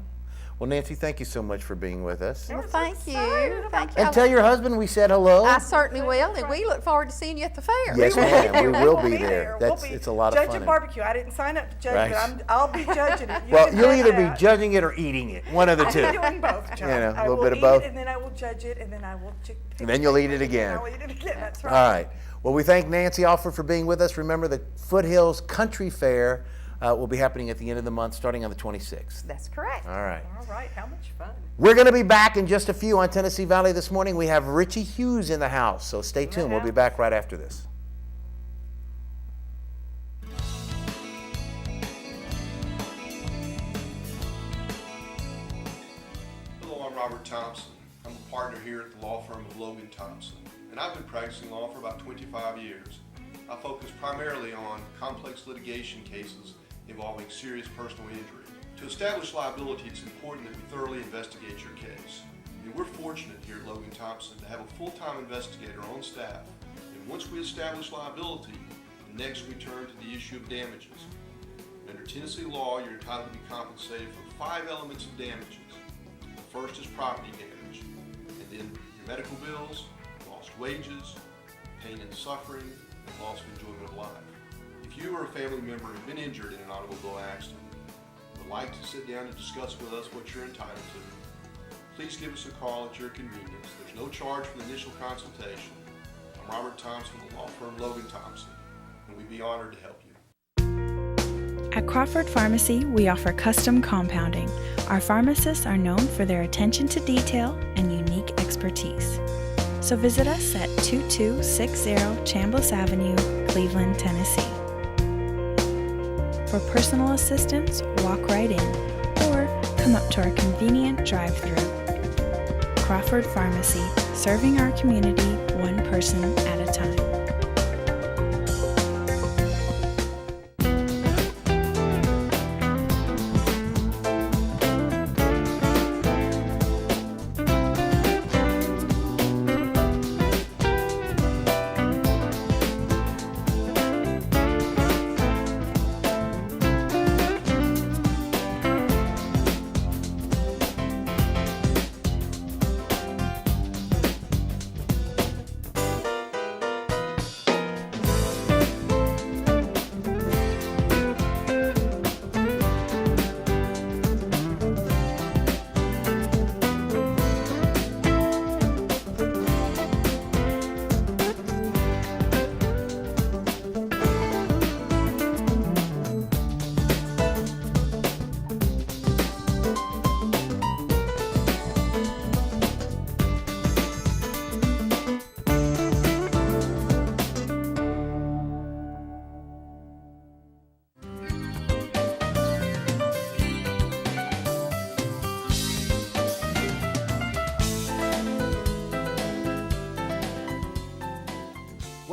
Well, Nancy, thank you so much for being with us. Well, so thank excited you. about Thank you. And tell your husband we said hello. I certainly will, and we look forward to seeing you at the fair. Yes, ma'am. We will be We'll there. We'll That's be it's a lot of judging fun. barbecue. I didn't sign up to judge, Right. but I'll be judging it. You Well, can you'll bet either be that. judging it or eating it. One of the two. I'm doing both, John. You know, a I little will bit of eat both. it, and then I will judge it, and then I will. And then you'll eat it again. I'll eat it again. That's right. All right. Well, we thank Nancy Alford for being with us. Remember, the Foothills Country Fair will be happening at the end of the month, starting on the 26th. That's correct. All right. All right. How much fun. We're going to be back in just a few on Tennessee Valley this morning. We have Richie Hughes in the house, so stay tuned. We'll be back right after this. Hello, I'm Robert Thompson. I'm a partner here at the law firm of Logan Thompson, and I've been practicing law for about 25 years. I focus primarily on complex litigation cases involving serious personal injury. To establish liability, it's important that we thoroughly investigate your case. And we're fortunate here at Logan Thompson to have a full-time investigator on staff. And once we establish liability, next we turn to the issue of damages. Under Tennessee law, you're entitled to be compensated for 5 elements of damages. The first is property damage, and then your medical bills, lost wages, pain and suffering, and loss of enjoyment of life. If you or a family member have been injured in an automobile accident, would like to sit down and discuss with us what you're entitled to, please give us a call at your convenience. There's no charge for the initial consultation. I'm Robert Thompson, the law firm Logan Thompson, and we'd be honored to help you. At Crawford Pharmacy, we offer custom compounding. Our pharmacists are known for their attention to detail and unique expertise. So visit us at 2260 Chambliss Avenue, Cleveland, Tennessee. For personal assistance, walk right in or come up to our convenient drive-thru. Crawford Pharmacy, serving our community one person at a time.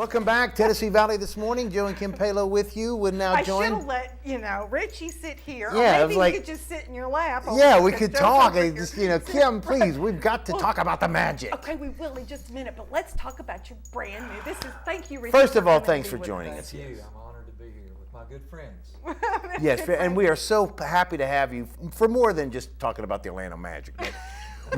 Welcome back, Tennessee Valley this morning. Joe and Kim Palo with you. We're now I should joined. have let Richie sit here. Yeah, or it was maybe like- he could just sit in your lap. Yeah, we because could Joe's talk. over And here. just, Kim, please, we've got to talk about the magic. Okay, we will in just a minute, but let's talk about your brand new. Thank you, Richie. First of all, coming thanks to for be with joining us. us. Thank you. I'm honored to be here with my good friends. Yes, and we are so happy to have you for more than just talking about the Orlando Magic. But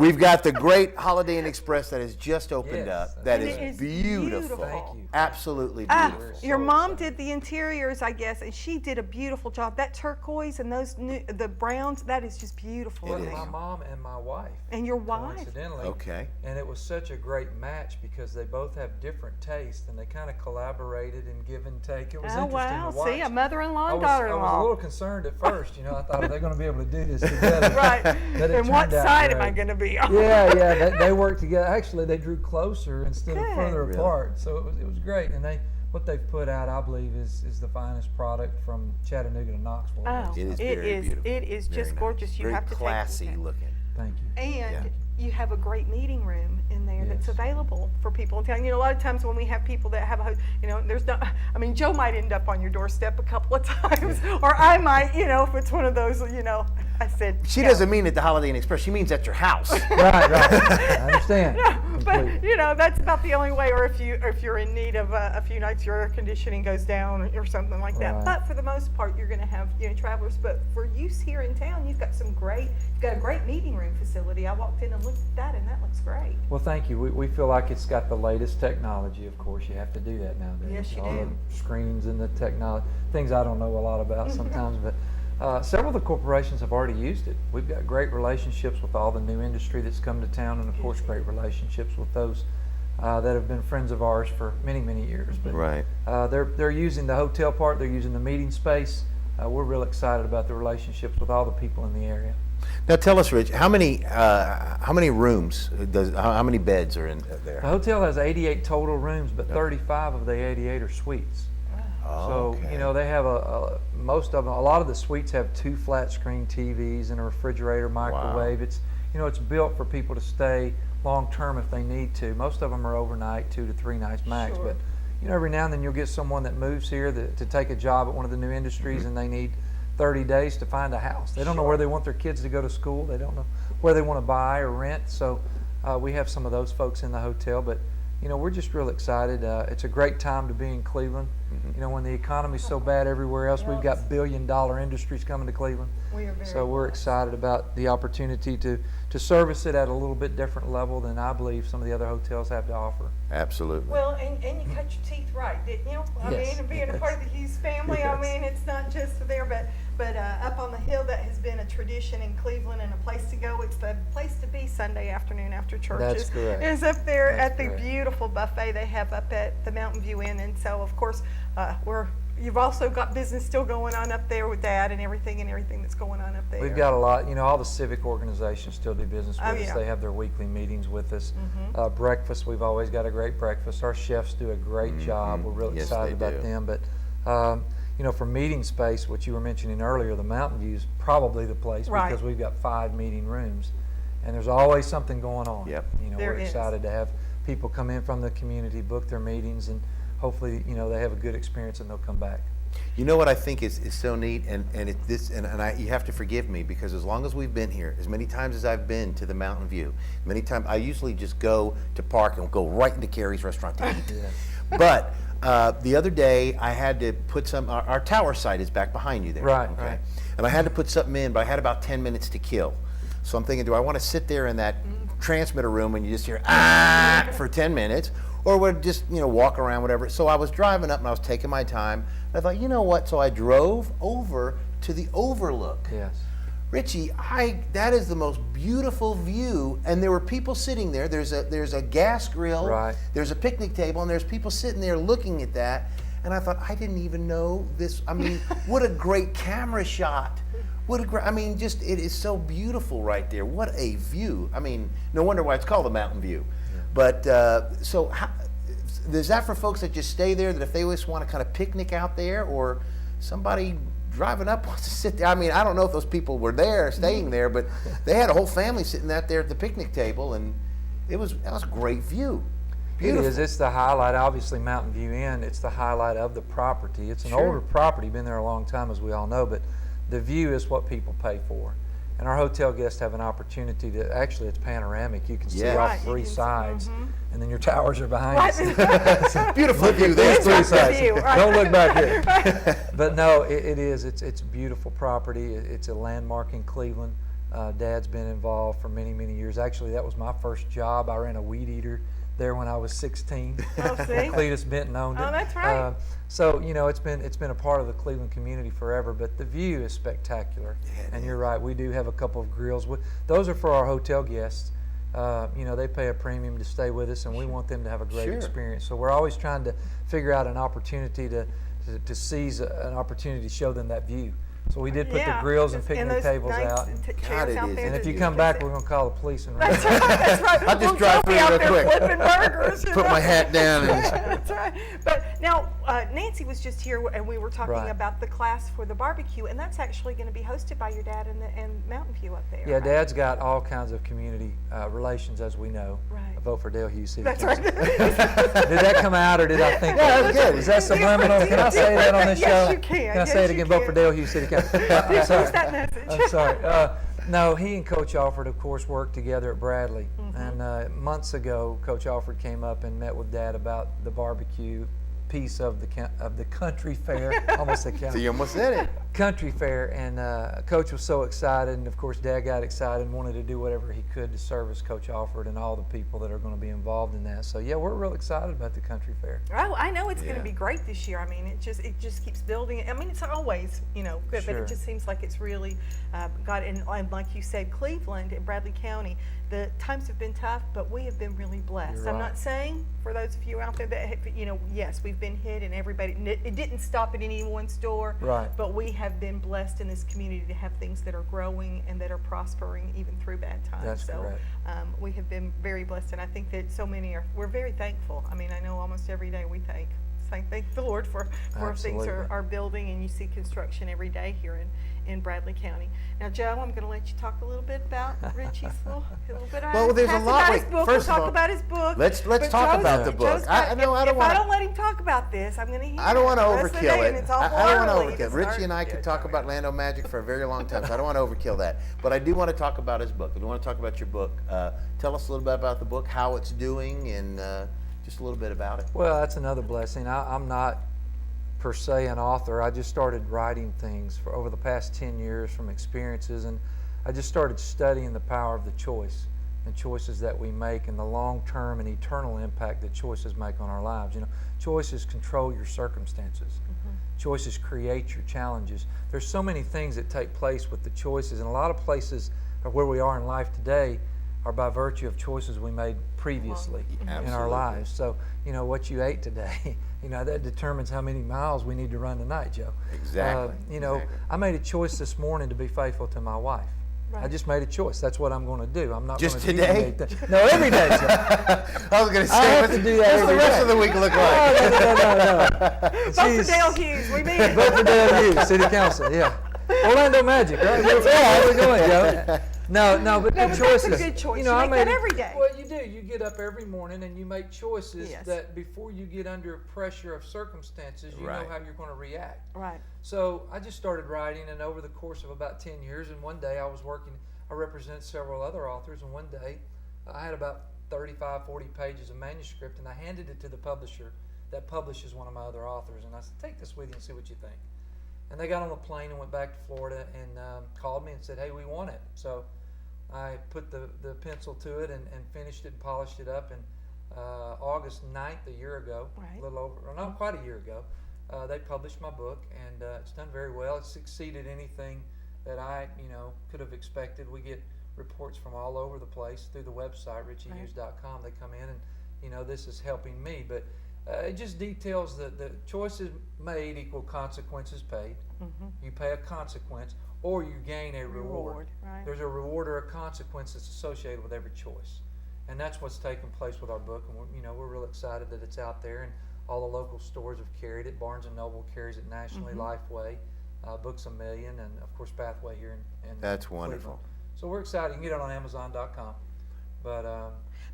we've got the great Holiday Inn Express that has just opened Yes, up. That And is it is beautiful. beautiful. Thank you. Absolutely Ah, beautiful. your so mom excited. did the interiors, I guess, and she did a beautiful job. That turquoise and the browns, that is just beautiful. It in is. there. My mom and my wife. And your wife. Coincidentally. Okay. And it was such a great match because they both have different tastes and they kind of collaborated and give and take. It was Oh, interesting wow. to watch. See, a mother-in-law I and was a daughter-in-law. little concerned at first. I thought, are they going to be able to do this together? Right. But it And what turned out side am I great. going to be on? Yeah, they worked together. Actually, they drew closer instead Good. of further Really? apart. So it was great. And what they've put out, I believe, is the finest product from Chattanooga to Knoxville. Oh, It is very beautiful. It is Very just nice. gorgeous. You Very have to classy take it. looking. Thank you. And Yeah. you have a great meeting room in there that's Yes. available for people in town. A lot of times when we have people that have there's no, Joe might end up on your doorstep a couple of times, or I might, if it's one of those, I said. She yeah. doesn't mean at the Holiday Inn Express. She means at your house. Right. I understand. But completely. that's about the only way. Or if you're in need of a few nights, your air conditioning goes down or something like that. Right. But for the most part, you're going to have travelers. But for use here in town, you've got a great meeting room facility. I walked in and looked at that, and that looks great. Well, thank you. We feel like it's got the latest technology. Of course, you have to do that nowadays. Yes, you All do. the screens and the technology, things I don't know a lot about sometimes, but several of the corporations have already used it. We've got great relationships with all the new industry that's come to town, and of course, great relationships with those that have been friends of ours for many, many years. But Right. they're using the hotel part. They're using the meeting space. We're real excited about the relationships with all the people in the area. Now tell us, Rich, how many rooms how many beds are in The there? hotel has 88 total rooms, but 35 of the 88 are suites. So, Okay. they have a lot of the suites have 2 flat screen TVs and a refrigerator, microwave. It's built for people to stay long term if they need to. Most of them are overnight, 2 to 3 nights max. Sure. But, every now and then you'll get someone that moves here to take a job at one of the new industries and they need 30 days to find a house. They don't know where they want their kids to go to school. They don't know where they want to buy or rent. So we have some of those folks in the hotel, but we're just real excited. It's a great time to be in Cleveland. When the economy's so bad everywhere else, we've got billion-dollar industries coming to Cleveland. We are very So we're excited about the opportunity to service it at a little bit different level than I believe some of the other hotels have to offer. Absolutely. Well, and you cut your teeth right, didn't you? Yes, Being a part of the Hughes family, Yes. it's not just there, but up on the hill, that has been a tradition in Cleveland and a place to go. It's the place to be Sunday afternoon after churches. That's correct. It's up there That's at the correct. beautiful buffet they have up at the Mountain View Inn, and so of course you've also got business still going on up there with that and everything that's going on up there. We've got a lot, all the civic organizations still do business with Oh, us. yeah. They have their weekly meetings with us. Breakfast, we've always got a great breakfast. Our chefs do a great job. We're really Yes, excited they about do. them. But, for meeting space, what you were mentioning earlier, the Mountain View is probably the place Right. because we've got 5 meeting rooms. And there's always something going on. Yep. There We're is. excited to have people come in from the community, book their meetings, and hopefully, they have a good experience and they'll come back. You know what I think is so neat, and you have to forgive me because as long as we've been here, as many times as I've been to the Mountain View, many times I usually just go to park and go right into Carrie's restaurant to eat. But the other day I had to put our tower site is back behind you there. Right, Okay. right. And I had to put something in, but I had about 10 minutes to kill. So I'm thinking, do I want to sit there in that transmitter room and you just hear for 10 minutes, or would just walk around, whatever. So I was driving up and I was taking my time. And I thought, you know what? So I drove over to the overlook. Yes. Richie, that is the most beautiful view, and there were people sitting there. There's a gas grill. Right. There's a picnic table, and there's people sitting there looking at that. And I thought, I didn't even know this. I mean, what a great camera shot. It is so beautiful right there. What a view. I mean, no wonder why it's called the Mountain View. Yeah. But is that for folks that just stay there, that if they just want to kind of picnic out there, or somebody driving up wants to sit there? I mean, I don't know if those people were there, staying there, but they had a whole family sitting out there at the picnic table, and that was a great view. Beautiful. It is. It's the highlight. Obviously, Mountain View Inn, it's the highlight of the property. It's an older property, been there a long time, as we all know, but the view is what people pay for. And our hotel guests have an opportunity to, actually it's panoramic. You can see Yeah. off Right, you three can see- sides, and then your towers are behind you. Beautiful view there. There's three sides. view, right. Don't look back here. But no, it is. It's a beautiful property. It's a landmark in Cleveland. Dad's been involved for many, many years. Actually, that was my first job. I ran a weed eater there when I was 16. Oh, see? Cletus Benton owned it. Oh, that's right. So it's been a part of the Cleveland community forever. But the view is spectacular. And you're right. We do have a couple of grills. Those are for our hotel guests. They pay a premium to stay with us, and we want them to have a great experience. So we're always trying to figure out an opportunity to seize an opportunity to show them that view. So we did put the grills and picnic those tables nice out. God, it is. And if you Yeah. come back, we're going to call the police and That's right. That's right. I'll just We'll drive be through out real there quick. flipping burgers. Put my hat down and That's right. But now, Nancy was just here, and we were talking Right. about the class for the barbecue, and that's actually going to be hosted by your dad and Mountain View up there. Yeah, right? Dad's got all kinds of community relations, as we know. Right. I vote for Dale Hughes City That's Council. right. Did that come out, or did I think Yeah, that? that was good. Is that subliminal? Can I say that on this Yes, show? you can. Can I say Yes, it you again? Vote for can. Dale Hughes City Council. I'm Use sorry. that message. I'm sorry. No, he and Coach Alford, of course, worked together at Bradley. Mm-hmm. And months ago, Coach Alford came up and met with Dad about the barbecue piece of the country fair. Almost the so county. you almost said it. Country fair, and Coach was so excited, and of course Dad got excited and wanted to do whatever he could to service Coach Alford and all the people that are going to be involved in that. So yeah, we're real excited about the country fair. Oh, I know it's going Yeah. to be great this year. I mean, it just keeps building. I mean, it's always good, but Sure. it just seems like it's really got. And like you said, Cleveland and Bradley County, the times have been tough, but we have been really blessed. You're I'm right. not saying for those of you out there that yes, we've been hit, and everybody. It didn't stop at any one store, Right. But we have been blessed in this community to have things that are growing and that are prospering even through bad times. That's so correct. we have been very blessed, and I think that so many we're very thankful. I mean, I know almost every day we thank the Lord for things Absolutely. are building, and you see construction every day here in Bradley County. Now, Joe, I'm going to let you talk a little bit about Richie's little bit. Well, there's a lot. About Wait, his book. first we'll of talk all, about his book. let's but talk Joe's about the got- book. Joe's I got- know I if don't want I don't let him talk about this, I'm going to hear. I don't want to the rest of the overkill day, and it. it's I awful don't early want to to overkill. Richie start. and I could talk about Lando Magic for a very long time, so I don't want to overkill that. But I do want to talk about his book. I do want to talk about your book. Tell us a little bit about the book, how it's doing, and just a little bit about it. Well, that's another blessing. I'm not per se an author. I just started writing things for over the past 10 years from experiences, and I just started studying the power of the choice and choices that we make and the long-term and eternal impact that choices make on our lives. Choices control your circumstances. Choices create your challenges. There's so many things that take place with the choices, and a lot of places where we are in life today are by virtue of choices we made previously in our Absolutely. lives. So, what you ate today, that determines how many miles we need to run tonight, Joe. Exactly. Exactly. I made a choice this morning to be faithful to my wife. I just made a choice. That's what I'm going to do. I'm not Just going to today? deviate that. No, every day, Joe. I was going to say, have to do that what's the every rest day. of the week look like? No. Vote for Dale Hughes. We mean it. Vote for Dale Hughes, City Council. Yeah. Orlando Magic, right? Where we going, Joe? No, but No, the but that's a choices. good choice. You You know, I make made that every day. Well, you do. You get up every morning and you make choices Yes. that before you get under pressure of circumstances, you Right. know how you're going to react. Right. So I just started writing, and over the course of about 10 years, and one day I represent several other authors, and one day I had about 35, 40 pages of manuscript, and I handed it to the publisher that publishes one of my other authors, and I said, take this with you and see what you think. And they got on the plane and went back to Florida and called me and said, hey, we want it. So I put the pencil to it and finished it and polished it up, and August 9th, a year ago, Right. a little over, or not quite a year ago, they published my book, and it's done very well. It's exceeded anything that I, could have expected. We get reports from all over the place through the website, richiehughes.com. They come in and, this is helping me. But it just details that the choices made equal consequences paid. You pay a consequence, or you gain a reward. Right. There's a reward or a consequence that's associated with every choice. And that's what's taken place with our book. And we're real excited that it's out there, and all the local stores have carried it. Barnes & Noble carries it nationally, Lifeway, Books A Million, and of course Pathway here in That's Cleveland. wonderful. So we're excited. You can get it on Amazon.com.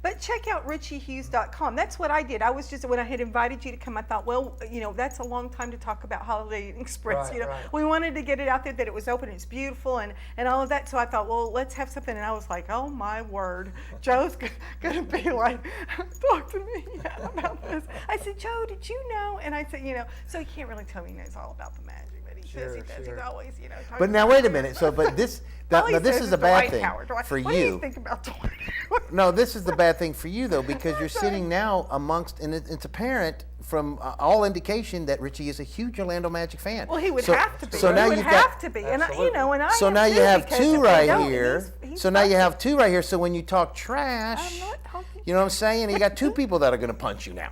But check out RichieHughes.com. That's what I did. I was just, when I had invited you to come, I thought, well, that's a long time to talk about Holiday Inn Express. Right, right. We wanted to get it out there that it was open, it's beautiful, and all of that. So I thought, well, let's have something. And I was like, oh my word, Joe's going to be like, talk to me about this. I said, Joe, did you know? And I said, so he can't really tell me he knows all about the magic. Says he does. He's always, But now wait a minute. So, but this, now this is a bad thing for you. What do you think about Dwight? No, this is the bad thing for you though, because you're sitting now amongst, and it's apparent from all indication that Richie is a huge Orlando Magic fan. Well, he would have to be. So now he would you've have got, to be, and so now you have two right here. He's So now you have two right here. So when you talk trash, I'm not talking. you know what I'm saying? You got two people that are going to punch you now.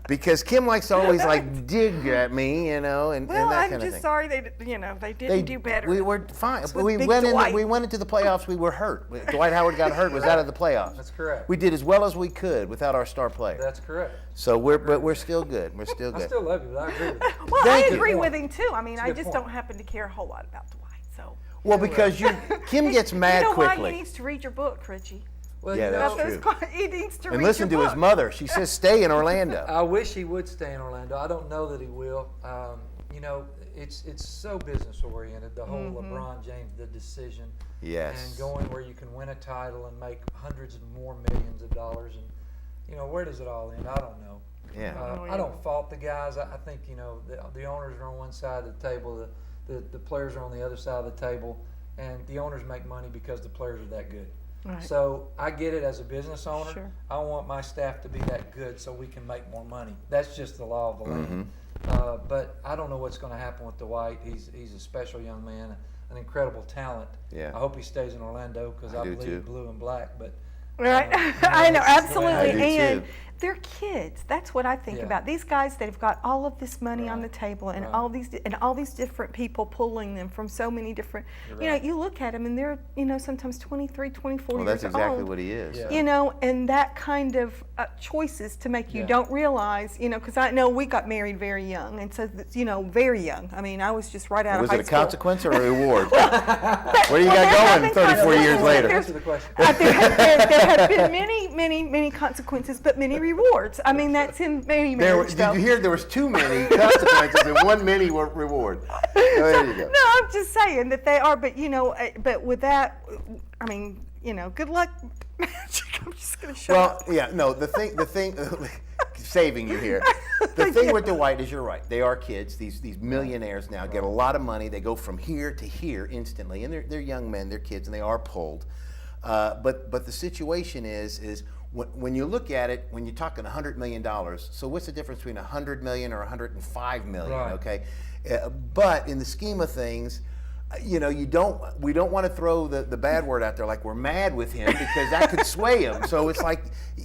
Because Kim likes to always dig at me, and Well, that kind I'm of just thing. sorry they didn't do better. We were fine. with We Big went Dwight. into the playoffs. We were hurt. Dwight Howard got hurt. Was out of the playoffs. That's correct. We did as well as we could without our star player. That's correct. So but we're still good. We're still I good. still love you, but I agree with you. Well, Thank I you. agree with him too. I mean, It's a I good just point. don't happen to care a whole lot about Dwight. So Well, because Kim gets mad you know why quickly. he needs to read your book, Richie? Well, Yeah, you know, that's About true. He needs to And read listen your to book. his mother. She says stay in Orlando. I wish he would stay in Orlando. I don't know that he will. It's so business oriented. The whole LeBron James, the decision, Yes. and going where you can win a title and make hundreds and more millions of dollars, and where does it all end? I don't know. Yeah. I don't fault the guys. I think the owners are on one side of the table, the players are on the other side of the table, and the owners make money because the players are that good. Right. So I get it as a business owner. Sure. I want my staff to be that good so we can make more money. That's just the law of the land. But I don't know what's going to happen with Dwight. He's a special young man, an incredible talent. Yeah. I hope he stays in Orlando because I I do believe too. blue and black. But Right, I know, absolutely, I do and too. they're kids. That's what I think Yeah. about these guys. They've got all of this money on the table, and Right. all these different people pulling them from so many different. You're right. You look at them, and they're sometimes 23, 24 Well, years that's exactly old. what he is. Yeah. so. And that kind of choices to make you Yeah. don't realize, because I know we got married very young, and so very young. I mean, I was just right out Was of high it a school. consequence or a reward? Where do you Well, there got have going been 34 years consequences. later? Answer the question. There have been many consequences, but many rewards. I mean, that's in many marriages. Did you hear there was too many consequences and one many reward? Oh, there you go. No, I'm just saying that they are, but but with that, I mean, good luck, Magic. I'm just gonna shut Well, up. yeah, no, the thing, saving you here. The thing with Dwight is you're right. They are kids. These millionaires now get a lot of money. They go from here to here instantly, and they're young men, they're kids, and they are pulled. But the situation is when you look at it, when you're talking $100 million, so what's the difference between $100 million or $105 million? Right. Okay, but in the scheme of things, we don't want to throw the bad word out there like we're mad with him because that could sway him. So it's like,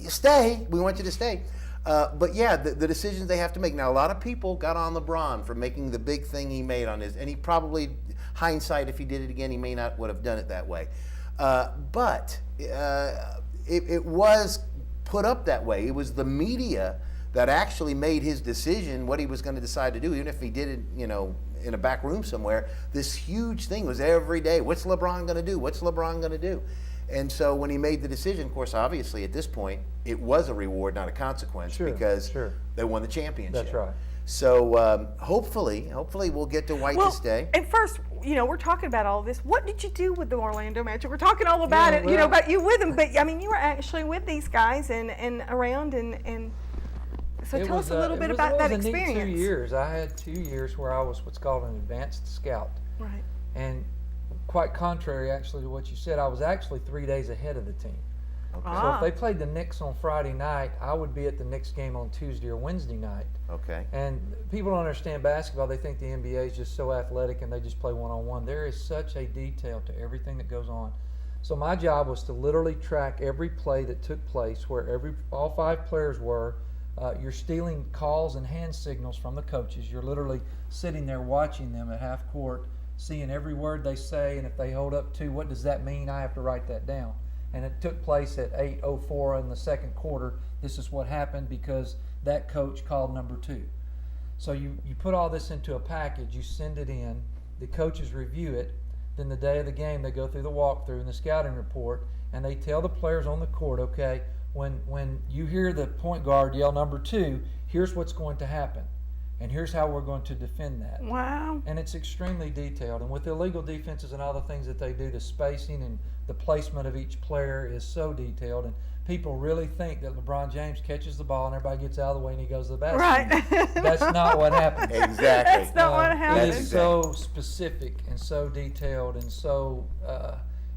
stay. We want you to stay. But yeah, the decisions they have to make. Now, a lot of people got on LeBron for making the big thing he made on his, and he probably, hindsight, if he did it again, he may not would have done it that way. But it was put up that way. It was the media that actually made his decision what he was going to decide to do, even if he did it, in a back room somewhere. This huge thing was every day. What's LeBron going to do? What's LeBron going to do? And so when he made the decision, of course, obviously at this point, it was a reward, not a consequence, because they won the championship. That's right. So hopefully we'll get to White to stay. And first, we're talking about all this. What did you do with the Orlando Magic? We're talking all about Yeah, it, well- about you with them. But I mean, you were actually with these guys and around and. So tell us a little bit about that It was a experience. neat 2 years. I had 2 years where I was what's called an advanced scout. Right. And quite contrary, actually, to what you said, I was actually 3 days ahead of the team. So if they played the Knicks on Friday night, I would be at the Knicks game on Tuesday or Wednesday night. Okay. And people don't understand basketball. They think the NBA is just so athletic and they just play one-on-one. There is such a detail to everything that goes on. So my job was to literally track every play that took place, where all 5 players were. You're stealing calls and hand signals from the coaches. You're literally sitting there watching them at half court, seeing every word they say, and if they hold up 2, what does that mean? I have to write that down. And it took place at 8:04 in the second quarter. This is what happened because that coach called number 2. So you put all this into a package, you send it in, the coaches review it, then the day of the game they go through the walkthrough and the scouting report, and they tell the players on the court, okay, when you hear the point guard yell number 2, here's what's going to happen. And here's how we're going to defend that. Wow. And it's extremely detailed. And with illegal defenses and all the things that they do, the spacing and the placement of each player is so detailed. And people really think that LeBron James catches the ball and everybody gets out of the way and he goes to the basket. Right. That's not what happens. Exactly. That's not what happens. It is so specific and so detailed and so,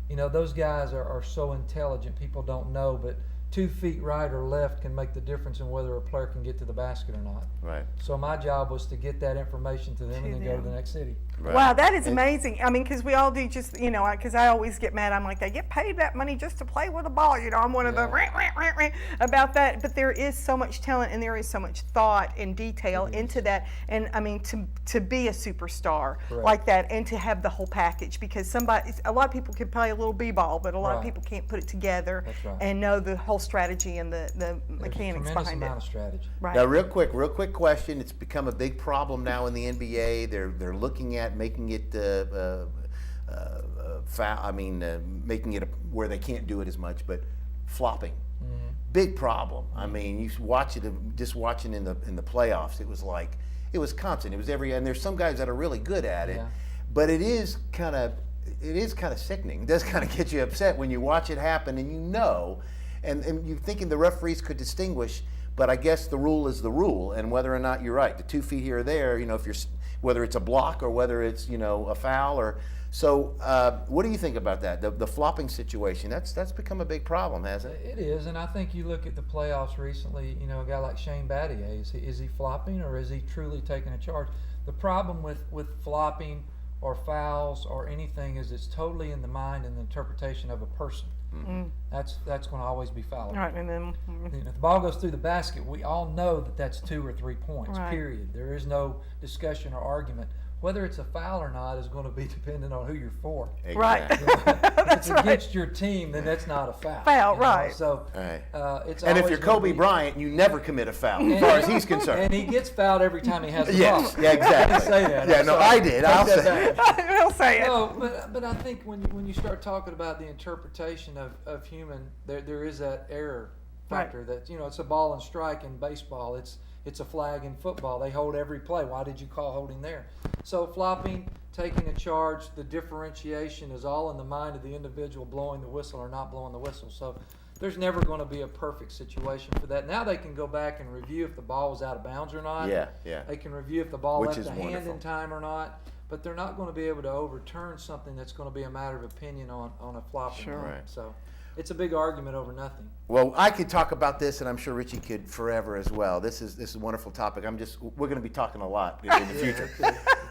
those guys are so intelligent. People don't know, but 2 feet right or left can make the difference in whether a player can get to the basket or not. Right. So my job was to get that information to them and then go to the next city. Right. Wow, that is amazing. I mean, because we all do just, because I always get mad. I'm like, they get paid that money just to play with a ball. I'm one of the about that. But there is so much talent and there is so much thought and detail into that. And I mean, to be a superstar like that and to have the whole package, because a lot of people can play a little b-ball, but a lot of people can't put it together and know the whole strategy and the mechanics behind it. Tremendous amount of strategy. Right. Now, real quick question. It's become a big problem now in the NBA. They're looking at making it making it where they can't do it as much, but flopping. Big problem. I mean, you watch it. Just watching in the playoffs, it was constant. It was and there's some guys that are really good at it, but it is kind of sickening. It does kind of get you upset when you watch it happen, and you're thinking the referees could distinguish. But I guess the rule is the rule, and whether or not you're right, the 2 feet here or there, whether it's a block or whether it's a foul or so. What do you think about that? The flopping situation, that's become a big problem, hasn't it? It is, and I think you look at the playoffs recently. A guy like Shane Battier, is he flopping or is he truly taking a charge? The problem with flopping or fouls or anything is it's totally in the mind and the interpretation of a person. That's going to always be foul. Right, and then If the ball goes through the basket, we all know that that's 2 or 3 points, Right. period. There is no discussion or argument. Whether it's a foul or not is going to be dependent on who you're for. Right. If it's against your team, then that's not a foul. Right. So Right. it's And if always you're gonna Kobe be- Bryant, you never commit a foul, as far as he's concerned. And he gets fouled every time he has the Yes, ball. yeah, exactly. I didn't say that. Yeah, I'm no, sorry. I did. I'll Take say that back. I'll say it. No, but I think when you start talking about the interpretation of human, there is that error factor that it's a ball and strike in baseball. It's a flag in football. They hold every play. Why did you call holding there? So flopping, taking a charge, the differentiation is all in the mind of the individual blowing the whistle or not blowing the whistle. So there's never going to be a perfect situation for that. Now they can go back and review if the ball was out of bounds or not. Yeah. They can review if the ball Which left is the hand wonderful. in time or not. But they're not going to be able to overturn something that's going to be a matter of opinion on a flopping. Sure. line. Right. So it's a big argument over nothing. Well, I could talk about this, and I'm sure Richie could forever as well. This is a wonderful topic. We're going to be talking a lot in the future.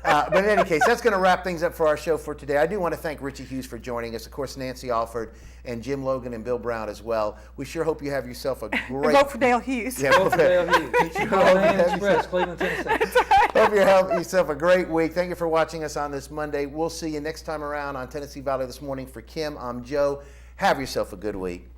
But in any case, that's going to wrap things up for our show for today. I do want to thank Richie Hughes for joining us, of course, Nancy Alford, and Jim Logan and Bill Brown as well. We sure hope you have yourself a great... Vote for Dale Hughes. Yeah, Both Dale Hughes. Sure Call hope you in have Express, Cleveland, Tennessee. Hope you have yourself a great week. Thank you for watching us on this Monday. We'll see you next time around on Tennessee Valley This Morning. For Kim, I'm Joe. Have yourself a good week.